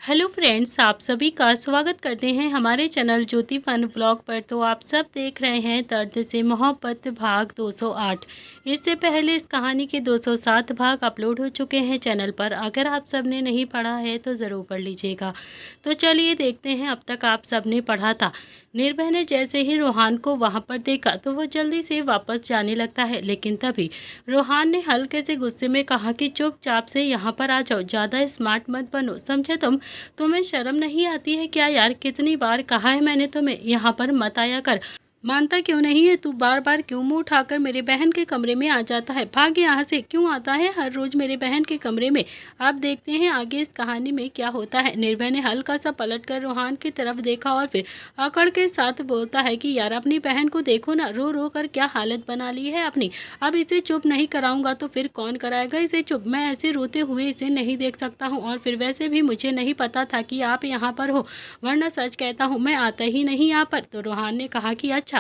Hello friends, आप सभी का स्वागत करते हैं हमारे चैनल ज्योति फन व्लॉग पर। तो आप सब देख रहे हैं दर्द से मोहब्बत भाग 208। इससे पहले इस कहानी के 207 भाग अपलोड हो चुके हैं चैनल पर। अगर आप सब ने नहीं पढ़ा है तो ज़रूर पढ़ लीजिएगा। तो चलिए देखते हैं अब तक आप सब ने पढ़ा था। निर्भय ने जैसे ही रोहान को वहां पर देखा तो वो जल्दी से वापस जाने लगता है, लेकिन तभी रोहान ने हल्के से गुस्से में कहा कि चुपचाप से यहाँ पर आ जाओ, ज़्यादा स्मार्ट मत बनो, समझे तुम्हें शर्म नहीं आती है क्या यार? कितनी बार कहा है मैंने तुम्हें यहाँ पर मत आया कर। मानता क्यों नहीं है तू? बार बार क्यों मुंह उठाकर मेरे बहन के कमरे में आ जाता है? भाग यहाँ से, क्यों आता है हर रोज मेरे बहन के कमरे में? आप देखते हैं आगे इस कहानी में क्या होता है। निर्भय ने हल्का सा पलटकर रोहान की तरफ देखा और फिर अकड़ के साथ बोलता है कि यार अपनी बहन को देखो ना, रो रो कर क्या हालत बना ली है अपनी। अब इसे चुप नहीं कराऊंगा तो फिर कौन कराएगा इसे चुप? मैं ऐसे रोते हुए इसे नहीं देख सकता हूँ। और फिर वैसे भी मुझे नहीं पता था कि आप यहाँ पर हो, वरना सच कहता हूँ मैं आता ही नहीं यहाँ पर। तो रोहान ने कहा कि अच्छा,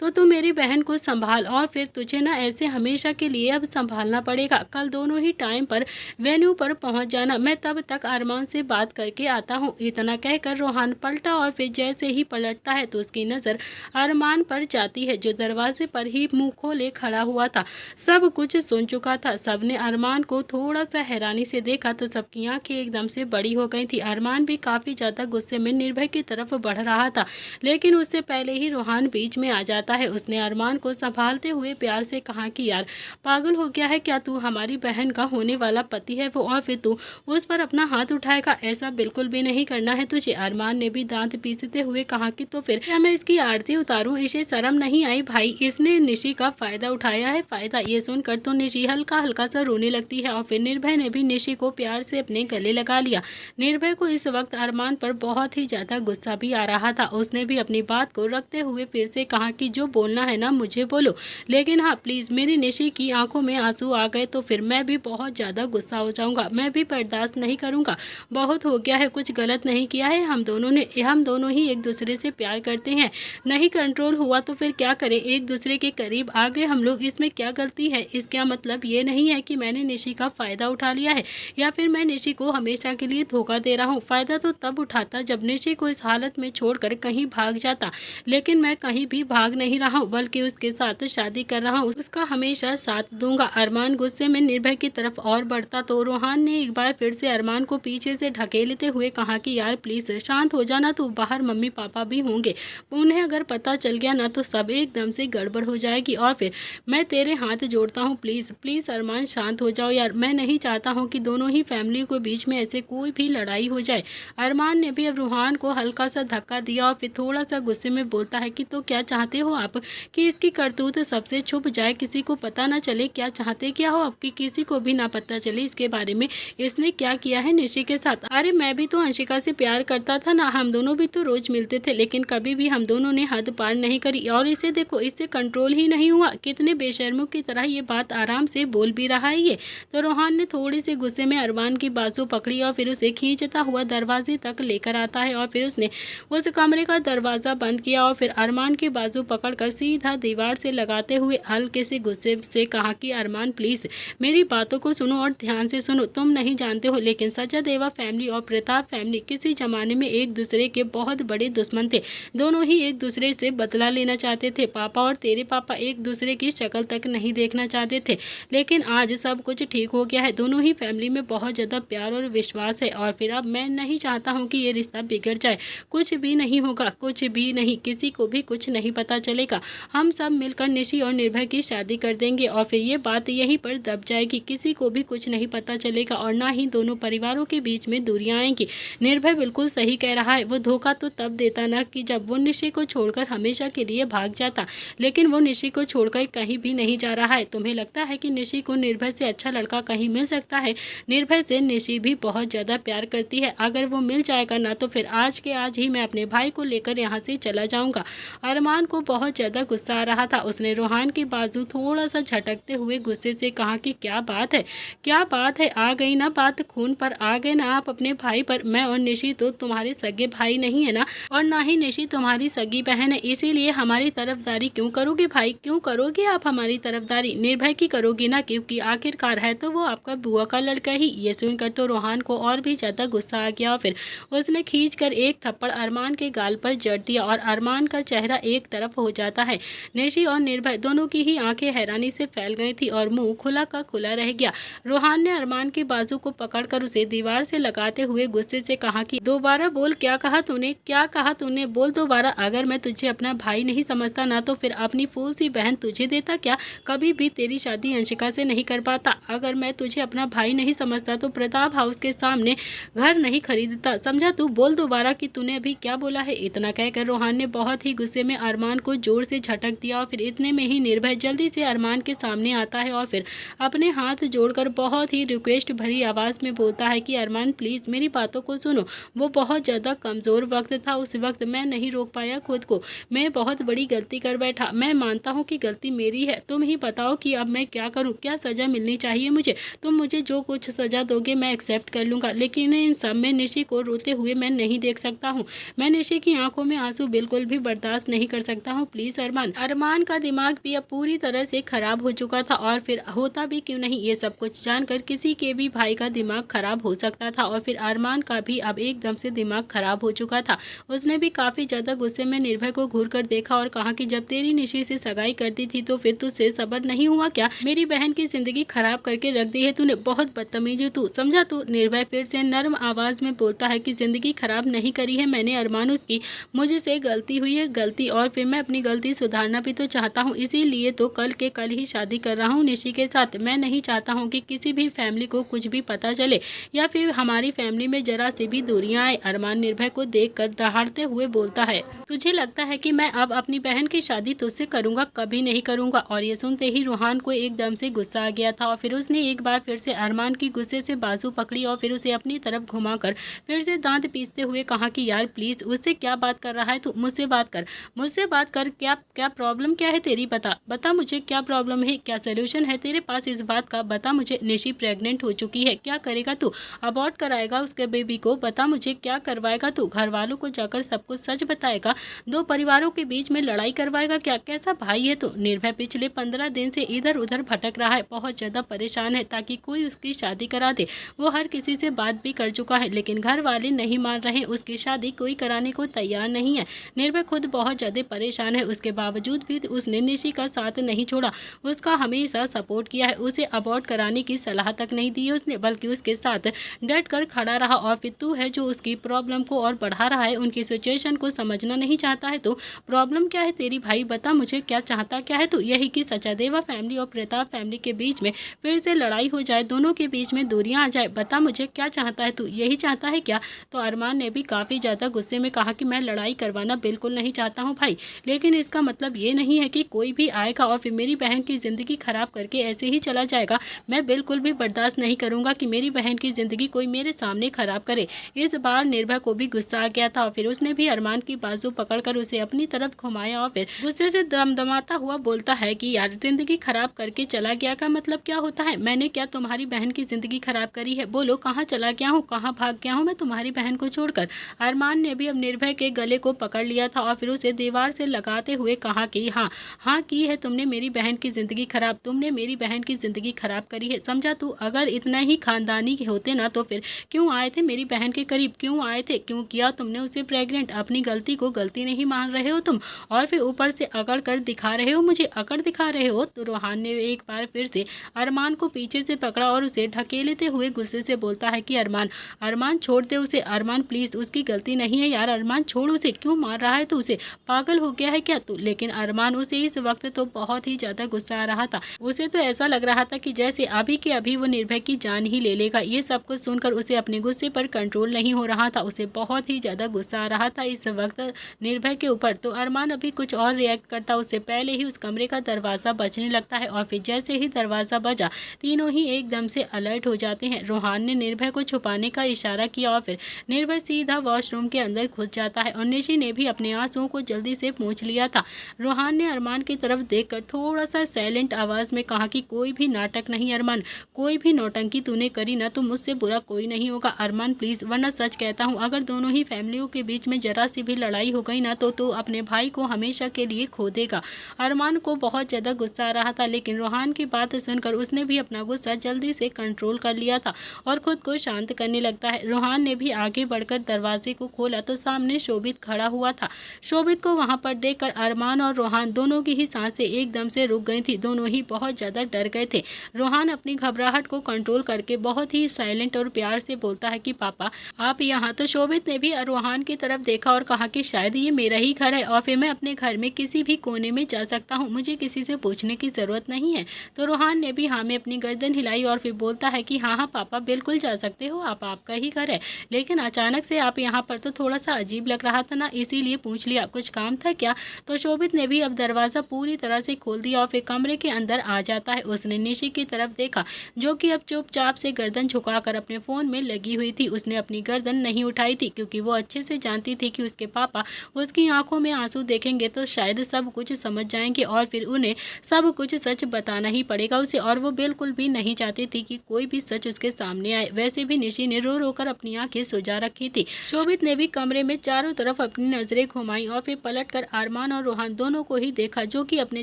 तो तू मेरी बहन को संभाल और फिर तुझे ना ऐसे हमेशा के लिए अब संभालना पड़ेगा। कल दोनों ही टाइम पर वेन्यू पर पहुंच जाना, मैं तब तक अरमान से बात करके आता हूँ। इतना कहकर रोहान पलटा और फिर जैसे ही पलटता है तो उसकी नज़र अरमान पर जाती है, जो दरवाजे पर ही मुंह खोले खड़ा हुआ था। सब कुछ सुन चुका था। सबने अरमान को थोड़ा सा हैरानी से देखा तो सबकी आंखें एकदम से बड़ी हो गई थी। अरमान भी काफ़ी ज़्यादा गुस्से में निर्भय की तरफ बढ़ रहा था, लेकिन उससे पहले ही रोहान बीच में आ जाता है। उसने अरमान को संभालते हुए प्यार से कहा कि यार पागल हो गया है क्या तू? हमारी बहन का होने वाला पति है वो, और फिर तू उस पर अपना हाथ उठाएगा? ऐसा बिल्कुल भी नहीं करना है तुझे। अरमान ने भी दांत पीसते हुए कहा कि तो फिर क्या मैं इसकी आरती उतारूं? इसे शर्म नहीं आई भाई? इसने निशी का फायदा उठाया है। फायदा? ये सुनकर तो निशी हल्का हल्का सा रोने लगती है और फिर निर्भय ने भी निशी को प्यार से अपने गले लगा लिया। निर्भय को इस वक्त अरमान पर बहुत ही ज्यादा गुस्सा भी आ रहा था। उसने भी अपनी बात को रखते हुए फिर से कहा कि जो बोलना है ना मुझे बोलो, लेकिन हाँ प्लीज़। मेरी निशी की आंखों में आंसू आ गए तो फिर मैं भी बहुत ज़्यादा गुस्सा हो जाऊंगा। मैं भी बर्दाश्त नहीं करूंगा। बहुत हो गया है, कुछ गलत नहीं किया है हम दोनों ही एक दूसरे से प्यार करते हैं। नहीं कंट्रोल हुआ तो फिर क्या करें? एक दूसरे के करीब आ गए हम लोग, इसमें क्या गलती है? इसका मतलब ये नहीं है कि मैंने निशी का फ़ायदा उठा लिया है या फिर मैं निशी को हमेशा के लिए धोखा दे रहा हूँ। फ़ायदा तो तब उठाता जब निशी को इस हालत में छोड़कर कहीं भाग जाता, लेकिन मैं कहीं भी भाग नहीं रहा हूँ, बल्कि उसके साथ शादी कर रहा हूँ। उसका हमेशा साथ दूंगा। अरमान गुस्से में निर्भय की तरफ और बढ़ता तो रोहान ने एक बार फिर से अरमान को पीछे से ढकेलते हुए कहा कि यार प्लीज़ शांत हो जाना तू, बाहर मम्मी पापा भी होंगे, उन्हें अगर पता चल गया ना तो सब एकदम से गड़बड़ हो जाएगी। और फिर मैं तेरे हाथ जोड़ता हूँ, प्लीज़ प्लीज़ अरमान शांत हो जाओ यार। मैं नहीं चाहता हूँ कि दोनों ही फैमिली के बीच में ऐसे कोई भी लड़ाई हो जाए। अरमान ने भी अब रोहान को हल्का सा धक्का दिया और फिर थोड़ा सा गुस्से में बोलता है कि तो क्या चाहते हो आप कि इसकी करतूत सबसे छुप जाए, किसी को पता ना चले? क्या चाहते क्या हो आपकी? किसी को भी ना पता चले इसके बारे में इसने क्या किया है निशी के साथ? अरे मैं भी तो अंशिका से प्यार करता था ना, हम दोनों भी तो रोज मिलते थे, लेकिन कभी भी हम दोनों ने हद पार नहीं करी। और इसे देखो, इससे कंट्रोल ही नहीं हुआ। कितने बेशर्मों की तरह ये बात आराम से बोल भी रहा है ये। तो रोहान ने थोड़ी सी गुस्से में अरमान की बाजू पकड़ी और फिर उसे खींचता हुआ दरवाजे तक लेकर आता है और फिर उसने उस कमरे का दरवाजा बंद किया और फिर अरमान की बाजू पकड़कर सीधा दीवार से लगाते हुए हल्के से गुस्से से कहा कि अरमान प्लीज मेरी बातों को सुनो और ध्यान से सुनो। तुम नहीं जानते हो, लेकिन सचादेवा फैमिली और प्रताप फैमिली किसी जमाने में एक दूसरे के बहुत बड़े दुश्मन थे। दोनों ही एक दूसरे से बदला लेना चाहते थे। पापा और तेरे पापा एक दूसरे की शक्ल तक नहीं देखना चाहते थे, लेकिन आज सब कुछ ठीक हो गया है। दोनों ही फैमिली में बहुत ज़्यादा प्यार और विश्वास है और फिर अब मैं नहीं चाहता हूँ कि ये रिश्ता बिगड़ जाए। कुछ भी नहीं होगा, कुछ भी नहीं, किसी को भी कुछ नहीं पता चलेगा। हम सब मिलकर निशी और निर्भय की शादी कर देंगे और फिर ये बात यहीं पर दब जाएगी। किसी को भी कुछ नहीं पता चलेगा और ना ही दोनों परिवारों के बीच में दूरियां आएंगी। निर्भय बिल्कुल सही कह रहा है। वो धोखा तो तब देता ना कि जब वो निशी को छोड़कर हमेशा के लिए भाग जाता, लेकिन वो निशी को छोड़कर कहीं भी नहीं जा रहा है। तुम्हें लगता है कि निशी को निर्भय से अच्छा लड़का कहीं मिल सकता है? निर्भय से निशी भी बहुत ज़्यादा प्यार करती है। अगर वो मिल जाएगा ना तो फिर आज के आज ही मैं अपने भाई को लेकर यहाँ से चला जाऊँगा। अरमान रोहान को बहुत ज़्यादा गुस्सा आ रहा था। उसने रोहान की बाजू थोड़ा सा झटकते हुए गुस्से से कहा कि क्या बात है, क्या बात है, आ गई ना बात खून पर, आ गए ना आप अपने भाई पर। मैं और निशी तो तुम्हारे सगे भाई नहीं है ना, और ना ही निशी तुम्हारी सगी बहन है, इसीलिए हमारी तरफदारी क्यों करोगे भाई, क्यों करोगे आप हमारी तरफदारी? निर्भय की करोगी ना, क्योंकि आखिरकार है तो वो आपका बुआ का लड़का ही। ये सुनकर तो रोहान को और भी ज़्यादा गुस्सा आ गया और फिर उसने खींचकर एक थप्पड़ अरमान के गाल पर जड़ दिया और अरमान का चेहरा एक तरफ हो जाता है। निशी और निर्भय दोनों की ही आंखें हैरानी से फैल गई थी और मुंह खुला का खुला रह गया। रोहान ने अरमान की बाजू को पकड़कर उसे दीवार से लगाते हुए गुस्से से कहा कि दोबारा बोल, क्या कहा तूने, क्या कहा तूने, बोल दोबारा। अगर मैं तुझे अपना भाई नहीं समझता ना तो फिर अपनी फूल सी बहन तुझे देता क्या? कभी भी तेरी शादी अंशिका से नहीं कर पाता। अगर मैं तुझे अपना भाई नहीं समझता तो प्रताप हाउस के सामने घर नहीं खरीदता, समझा तू? बोल दोबारा कि तूने अभी क्या बोला है। इतना कहकर रोहान ने बहुत ही गुस्से में अरमान को जोर से झटक दिया और फिर इतने में ही निर्भय जल्दी से अरमान के सामने आता है और फिर अपने हाथ जोड़कर बहुत ही रिक्वेस्ट भरी आवाज़ में बोलता है कि अरमान प्लीज़ मेरी बातों को सुनो। वो बहुत ज़्यादा कमज़ोर वक्त था, उस वक्त मैं नहीं रोक पाया खुद को, मैं बहुत बड़ी गलती कर बैठा। मैं मानता हूँ कि गलती मेरी है, तुम ही बताओ कि अब मैं क्या करूँ, क्या सज़ा मिलनी चाहिए मुझे? तुम मुझे जो कुछ सज़ा दोगे मैं एक्सेप्ट कर लूँगा, लेकिन इन सब में निशी को रोते हुए मैं नहीं देख सकता हूँ। मैं निशी की आंखों में आंसू बिल्कुल भी बर्दाश्त नहीं कर सकता हूँ, प्लीज़ अरमान। अरमान का दिमाग भी अब पूरी तरह से खराब हो चुका था और फिर होता भी क्यों नहीं, ये सब कुछ जानकर किसी के भी भाई का दिमाग खराब हो सकता था और फिर अरमान का भी अब एकदम से दिमाग खराब हो चुका था। उसने भी काफ़ी ज़्यादा गुस्से में निर्भय को घूर कर देखा और कहा कि जब तेरी निशी से सगाई करती थी तो फिर तुझसे सब्र नहीं हुआ क्या? मेरी बहन की जिंदगी खराब करके रख दी है तूने, बहुत बदतमीज है तू, समझा तू? निर्भय फिर से नर्म आवाज़ में बोलता है कि जिंदगी खराब नहीं करी है मैंने अरमान, उसकी मुझसे गलती हुई है, गलती, और फिर मैं अपनी गलती सुधारना भी तो चाहता हूँ, इसीलिए तो कल के कल ही शादी कर रहा हूँ निशी के साथ। मैं नहीं चाहता हूँ कि किसी भी फैमिली को कुछ भी पता चले या फिर हमारी फैमिली में जरा सी भी दूरियां आए। अरमान निर्भय को देखकर दहाड़ते हुए बोलता है, तुझे लगता है कि मैं अब अपनी बहन की शादी तुझसे करूंगा? कभी नहीं करूंगा। और ये सुनते ही रोहान को एकदम से गुस्सा आ गया था और फिर उसने एक बार फिर से अरमान की गुस्से से बाजू पकड़ी और फिर उसे अपनी तरफ घुमाकर फिर से दांत पीसते हुए कहा कि यार प्लीज, उससे क्या बात कर रहा है तू? मुझसे बात कर, मुझसे बात कर। क्या क्या प्रॉब्लम क्या है तेरी? बता बता मुझे क्या प्रॉब्लम है, क्या सोल्यूशन है तेरे पास इस बात का? बता मुझे। निशी प्रेग्नेंट हो चुकी है, क्या करेगा तू? अबॉर्ट कराएगा उसके बेबी को? बता मुझे क्या करवाएगा तू? घर वालों को जाकर सब कुछ सच बताएगा? दो परिवारों के बीच में लड़ाई करवाएगा क्या? कैसा भाई है तू? निर्भय पिछले 15 दिन से इधर उधर भटक रहा है, बहुत ज़्यादा परेशान है ताकि कोई उसकी शादी करा दे। वो हर किसी से बात भी कर चुका है लेकिन घर वाले नहीं मान रहे, उसकी शादी कोई कराने को तैयार नहीं है। निर्भय खुद बहुत ज़्यादा परेशान है, उसके बावजूद भी उसने निशी का साथ नहीं छोड़ा, उसका हमेशा सपोर्ट किया है, उसे अबॉर्ट कराने की सलाह तक नहीं दी उसने, बल्कि उसके साथ डट कर खड़ा रहा। और फिर तू है जो उसकी प्रॉब्लम को और बढ़ा रहा है, उनकी सिचुएशन को समझना नहीं चाहता है। तो प्रॉब्लम क्या है तेरी भाई? बता मुझे, क्या चाहता क्या है तू? यही कि सचादेवा फैमिली और प्रताप फैमिली के बीच में फिर से लड़ाई हो जाए, दोनों के बीच में दूरियां आ जाए? बता मुझे क्या चाहता है तू? यही चाहता है क्या? तो अरमान ने भी काफ़ी ज़्यादा गुस्से में कहा कि मैं लड़ाई करवाना बिल्कुल नहीं चाहता हूँ भाई, लेकिन इसका मतलब ये नहीं है कि कोई भी आएगा और फिर मेरी बहन की ज़िंदगी ख़राब करके ऐसे ही चला जाएगा। मैं बिल्कुल भी बर्दाश्त नहीं करूँगा कि मेरी बहन की ज़िंदगी कोई मेरे सामने ख़राब करे। इस बार निर्भय को भी गुस्सा आ गया था और फिर उसने भी अरमान की बाजू पकड़कर उसे अपनी तरफ घुमाया और फिर गुस्से से दमदमाता हुआ बोलता है कि यार ज़िंदगी ख़राब करके चला गया का मतलब क्या होता है? मैंने क्या तुम्हारी बहन की ज़िंदगी ख़राब करी है? बोलो कहाँ चला गया हूँ, कहाँ भाग गया हूँ मैं तुम्हारी बहन को छोड़कर? अरमान ने भी अब निर्भय के गले को पकड़ लिया था और फिर उसे दीवार से लगाते हुए कहा कि हाँ हाँ की है तुमने मेरी बहन की ज़िंदगी ख़राब, तुमने मेरी बहन की ज़िंदगी ख़राब करी है, समझा तू? अगर इतना ही खानदानी के होते ना तो फिर क्यों आए थे मेरी बहन के करीब, क्यों आए थे, क्यों किया तुमने उसे प्रेग्नेंट? अपनी गलती को गलती नहीं मान रहे हो तुम और फिर ऊपर से अकड़ कर दिखा रहे हो, मुझे अकड़ दिखा रहे हो। तो रोहान ने एक बार फिर से अरमान को पीछे से पकड़ा और उसे ढकेलते हुए गुस्से से बोलता है कि अरमान अरमान छोड़ दे उसे, अरमान प्लीज़, उसकी गलती नहीं है यार, अरमान छोड़ उसे, क्यों मार रहा है तू उसे, पागल हो गया है क्या तू? लेकिन अरमान उसे इस वक्त तो बहुत ही ज़्यादा गुस्सा आ रहा था, उसे तो ऐसा लग रहा था कि जैसे अभी के अभी वो निर्भय की जान ही ले लेगा। ये सब कुछ सुनकर उसे अपने गुस्से पर कंट्रोल नहीं हो रहा था, उसे बहुत ही ज़्यादा गुस्सा आ रहा था इस वक्त निर्भय के ऊपर। तो अरमान अभी कुछ और रिएक्ट करता उससे पहले ही उस कमरे का दरवाज़ा बजने लगता है और फिर जैसे ही दरवाज़ा बजा तीनों ही एकदम से अलर्ट हो जाते हैं। रोहान ने निर्भय को छुपाने का इशारा किया और फिर निर्भय सीधा वॉशरूम के अंदर घुस जाता है और निशी ने भी अपने आंसुओं को जल्दी से पूछ लिया था। रोहान ने अरमान की तरफ देखकर थोड़ा सा साइलेंट आवाज़ में कहा कि कोई भी नाटक नहीं अरमान, कोई भी नौटंकी तूने करी ना तो मुझसे बुरा कोई नहीं होगा अरमान प्लीज़, वरना सच कहता हूँ अगर दोनों ही फैमिलियों के बीच में जरा सी भी लड़ाई हो गई ना तो तू अपने भाई को हमेशा के लिए खो देगा। अरमान को बहुत ज़्यादा गुस्सा आ रहा था, लेकिन रोहान की बात सुनकर उसने भी अपना गुस्सा जल्दी से कंट्रोल कर लिया था और खुद को शांत करने लगता है। रोहान ने भी आगे बढ़कर दरवाजे को खोला तो सामने शोभित खड़ा हुआ था। शोभित को वहां पर देखकर अरमान और रोहान दोनों की ही सांसें एकदम से रुक गई थी। दोनों ही बहुत ज़्यादा डर गए थे। रोहान अपनी घबराहट को कंट्रोल करके बहुत ही साइलेंट और प्यार से बोलता है कि पापा आप यहाँ। तो शोभित ने भी रोहान की तरफ देखा और कहा कि शायद ये मेरा ही घर है और फिर मैं अपने घर में किसी भी कोने में जा सकता हूँ, मुझे किसी से पूछने की ज़रूरत नहीं है। तो रोहान ने भी हाँ में अपनी गर्दन हिलाई और फिर बोलता है कि हाँ हाँ पापा बिल्कुल जा सकते हो, आप आपका ही घर है, लेकिन अचानक से आप यहाँ पर तो थोड़ा सा अजीब लग रहा था ना, इसीलिए पूछ लिया, कुछ काम था क्या। तो शोभित ने भी अब दरवाज़ा पूरी तरह से खोल दिया और फिर कमरे के अंदर आ जाता है। उसने निशी की तरफ देखा जो कि अब चुपचाप से गर्दन झुकाकर अपने फ़ोन में लगी हुई थी। उसने अपनी गर्दन नहीं उठाई थी क्योंकि वो अच्छे से जानती थी कि उसके पापा उसकी आंखों में आंसू देखेंगे तो शायद सब कुछ समझ जाएंगे और फिर उन्हें सब कुछ सच बताना ही पड़ेगा उसे, और वो बिल्कुल भी नहीं चाहती थी कि कोई भी सच उसके सामने आए। वैसे भी निशी ने रो रो कर अपनी आंखें सुजा रखी थी। शोभित ने भी कमरे में चारों तरफ अपनी नजरें घुमाई और फिर पलटकर अरमान और रोहान दोनों को ही देखा जो कि अपने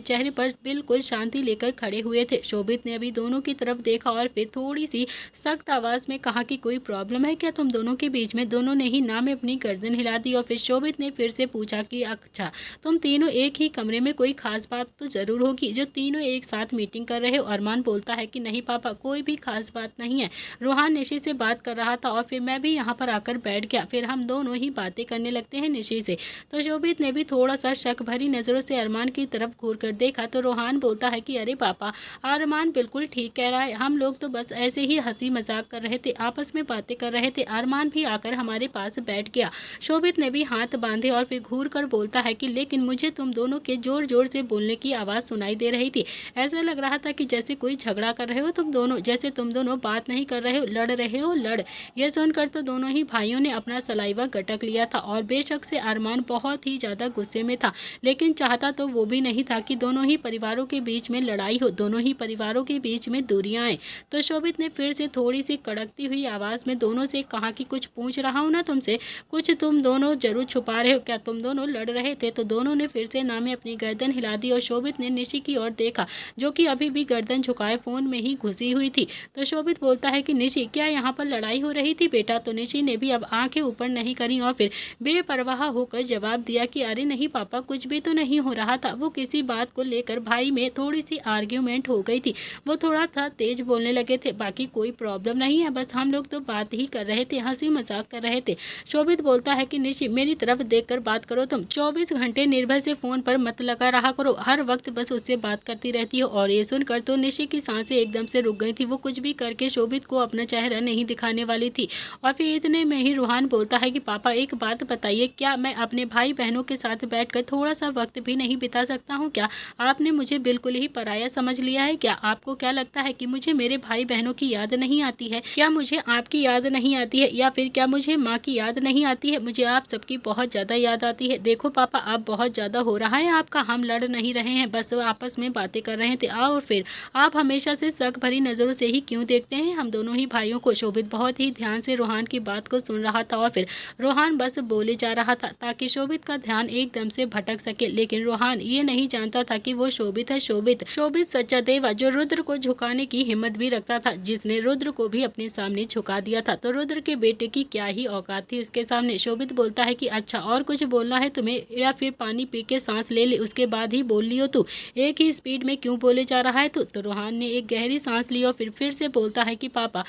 चेहरे पर बिल्कुल शांति लेकर खड़े हुए थे। शोभित ने अभी दोनों की तरफ देखा और फिर थोड़ी सी सख्त आवाज में कहा कि कोई प्रॉब्लम है क्या तुम दोनों के बीच में। दोनों ने ही ना में अपनी गर्दन हिला दी और फिर शोभित ने फिर से पूछा कि अच्छा तुम तीनों एक ही कमरे में, कोई खास बात तो जरूर होगी जो तीनों एक साथ मीटिंग कर रहे हो। अरमान बोलता है कि नहीं पापा कोई भी खास बात नहीं है, रोहान निशी से बात कर रहा था और फिर मैं भी यहाँ पर आकर बैठ गया, फिर हम दोनों ही बातें करने लगते हैं निशी से। तो शोभित ने भी थोड़ा सा शक भरी नज़रों से अरमान की तरफ घूर कर देखा तो रोहान बोलता है कि अरे पापा अरमान बिल्कुल ठीक कह रहा है, हम लोग तो बस ऐसे ही हंसी मजाक कर रहे थे, आपस में बातें कर रहे थे। अरमान भी आकर हमारे पास बैठ गया। शोभित ने भी हाथ बांधे और फिर घूर कर बोलता है कि लेकिन मुझे तुम दोनों के जोर जोर से बोलने की आवाज़ सुनाई दे रही थी, ऐसा लग रहा था कि जैसे कोई झगड़ा कर रहे हो तुम दोनों, जैसे तुम दोनों बात नहीं कर रहे हो, लड़ रहे हो लड़। यह सुनकर तो दोनों ही भाइयों ने अपना सलाइवा गटक लिया था और बेशक से अरमान बहुत ही ज़्यादा गुस्से में था, लेकिन चाहता तो वो भी नहीं था कि दोनों ही परिवारों के बीच में लड़ाई हो, दोनों ही परिवारों के बीच में दूरियां आए। तो शोभित ने फिर से थोड़ी सी कड़कती हुई आवाज़ में दोनों से कहा कि कुछ पूछ रहा हूँ ना तुमसे, कुछ तुम दोनों जरूर छुपा रहे हो क्या, तुम दोनों लड़ रहे थे। तो दोनों ने फिर से ना में अपनी गर्दन हिला दी और शोभित ने निशी की ओर देखा जो कि अभी भी गर्दन झुकाए फोन में ही घुसी हुई थी। तो शोभित बोलता है कि निशी क्या यहाँ पर लड़ाई हो रही थी बेटा। तो निशी ने भी अब आंखें ऊपर नहीं करी और फिर बेपरवाह होकर जवाब दिया कि अरे नहीं पापा कुछ भी तो नहीं हो रहा था, वो किसी बात को लेकर भाई में थोड़ी सी आर्ग्यूमेंट हो गई थी, वो थोड़ा सा तेज बोलने लगे थे, बाकी कोई प्रॉब्लम नहीं है, बस हम लोग तो बात ही कर रहे थे, हंसी मजाक कर रहे थे। शोभित बोलता है कि निशी मेरी तरफ देखकर बात करो, तुम 24 घंटे निर्भय से फोन पर मत लगा रहा करो, हर वक्त बस उससे बात करती रहती हो। और ये सुनकर तो निशी की सांसें एकदम से रुक गई थी, वो कुछ भी करके शोभित को अपना चेहरा नहीं दिखाने वाली थी। और फिर इतने में ही रोहान बोलता है कि पापा एक बात बताइए, क्या मैं अपने भाई बहनों के साथ बैठकर थोड़ा सा वक्त भी नहीं बिता सकता हूँ क्या? आपने मुझे बिल्कुल ही पराया समझ लिया है क्या? आपको क्या लगता है कि मुझे मेरे भाई बहनों की याद नहीं आती है क्या? मुझे आपकी याद नहीं आती है या फिर क्या मुझे माँ की याद नहीं आती है? मुझे आप सबकी बहुत ज़्यादा याद आती है। देखो पापा आप बहुत ज़्यादा हो रहा है आपका, हम लड़ नहीं रहे हैं, बस आपस में बातें कर रहे थे। और फिर आप हमेशा से शक भरी नज़रों से ही क्यों देखते हैं हम दोनों ही भाइयों को? शोभित बहुत ही ध्यान से रोहान की बात को सुन रहा था और फिर रोहान बस बोले जा रहा था ताकि शोभित का ध्यान एकदम से भटक सके, लेकिन रोहान ये नहीं जानता था कि वो शोभित है। शोभित सच्चा देवा जो रुद्र को झुकाने की हिम्मत भी रखता था, जिसने रुद्र को भी अपने सामने झुका दिया था। तो रुद्र के बेटे की क्या ही औकात थी उसके सामने। शोभित बोलता है कि अच्छा और कुछ बोलना है तुम्हें या फिर पानी पी के सांस ले ले उसके बाद ही बोल लियो तू, एक ही स्पीड में क्यों बोले जा रहा है तू? तो रोहान ने एक गहरी सांस ली और फिर से बोलता है कि पापा